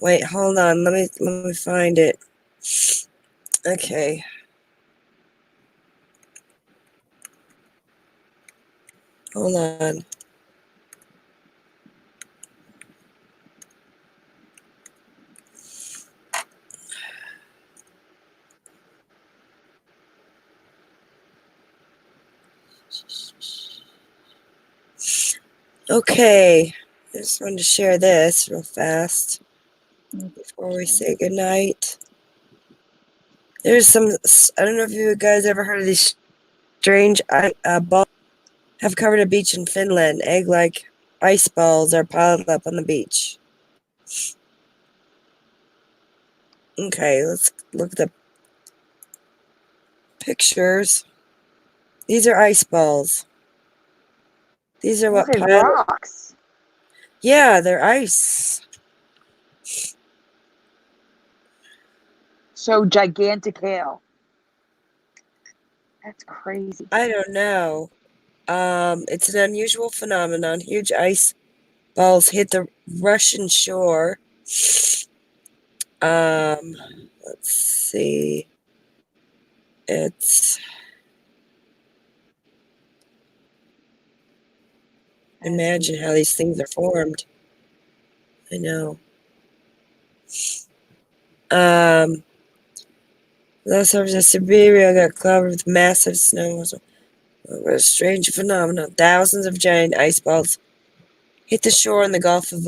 Wait, hold on. Let me find it. Okay. Hold on. Okay. I just wanted to share this real fast before we say goodnight. There's some, I don't know if you guys ever heard of these strange balls have covered a beach in Finland. Egg-like ice balls are piled up on the beach. Okay, let's look at the pictures. These are ice balls. These are what Those are rocks. Yeah, they're ice. So gigantic hail. That's crazy. I don't know. It's an unusual phenomenon. Huge ice balls hit the Russian shore. Let's see. It's imagine how these things are formed. I know. Those suburbs of Siberia got covered with massive snow. What a strange phenomenon. Thousands of giant ice balls hit the shore in the Gulf of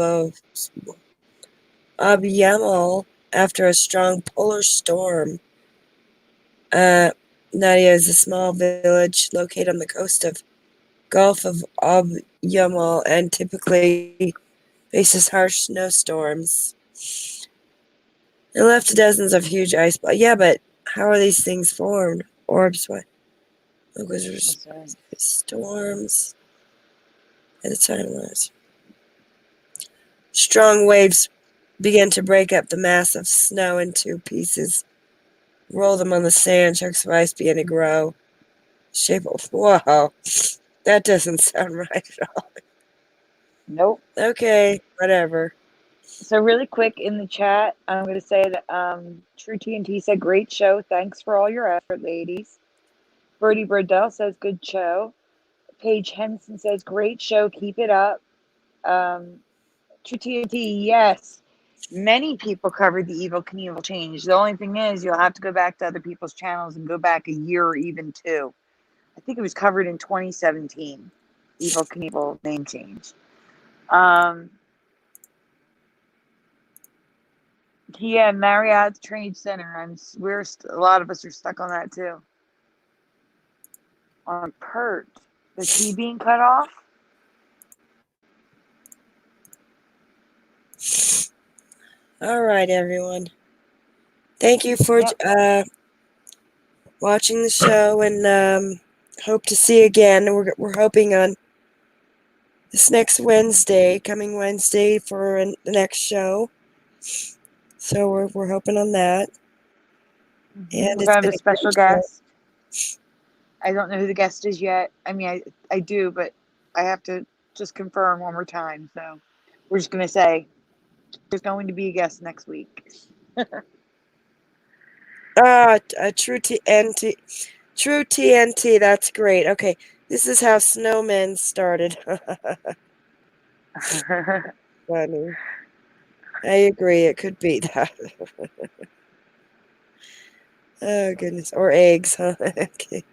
Yamal after a strong polar storm. Nadia is a small village located on the coast of Gulf of Yamal and typically faces harsh snowstorms. It left dozens of huge ice balls. Yeah, but how are these things formed? Orbs, what? Storms. At the time was. Strong waves began to break up the mass of snow into pieces. Roll them on the sand. Chunks of ice began to grow. Shape of. Whoa. That doesn't sound right at all. Nope. Okay, whatever. So really quick in the chat, I'm going to say that True TNT said, great show. Thanks for all your effort, ladies. Birdie Birdell says, good show. Paige Henson says, great show. Keep it up. True TNT, yes. Many people covered the Evel Knievel change. The only thing is you'll have to go back to other people's channels and go back a year or even two. I think it was covered in 2017. Evel Knievel name change. Yeah, Marriott Trade Center. A lot of us are stuck on that too. On Pert, the T being cut off. All right, everyone. Thank you for watching the show, and hope to see you again. We're hoping on this next Wednesday, coming Wednesday, for the next show. So we're hoping on that. And we're gonna have a special guest. I don't know who the guest is yet. I mean, I do, but I have to just confirm one more time. So we're just going to say there's going to be a guest next week. True TNT. True TNT. That's great. Okay. This is how snowmen started. Funny. I agree. It could be that. Oh, goodness. Or eggs, huh? Okay.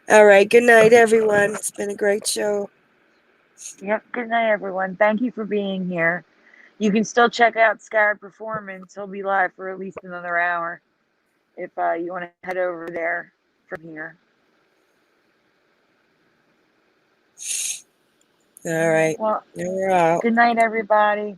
All right. Good night, everyone. It's been a great show. Yep. Good night, everyone. Thank you for being here. You can still check out Scarab Performance. He'll be live for at least another hour if you want to head over there from here. All right. Well, We're out. good night, everybody.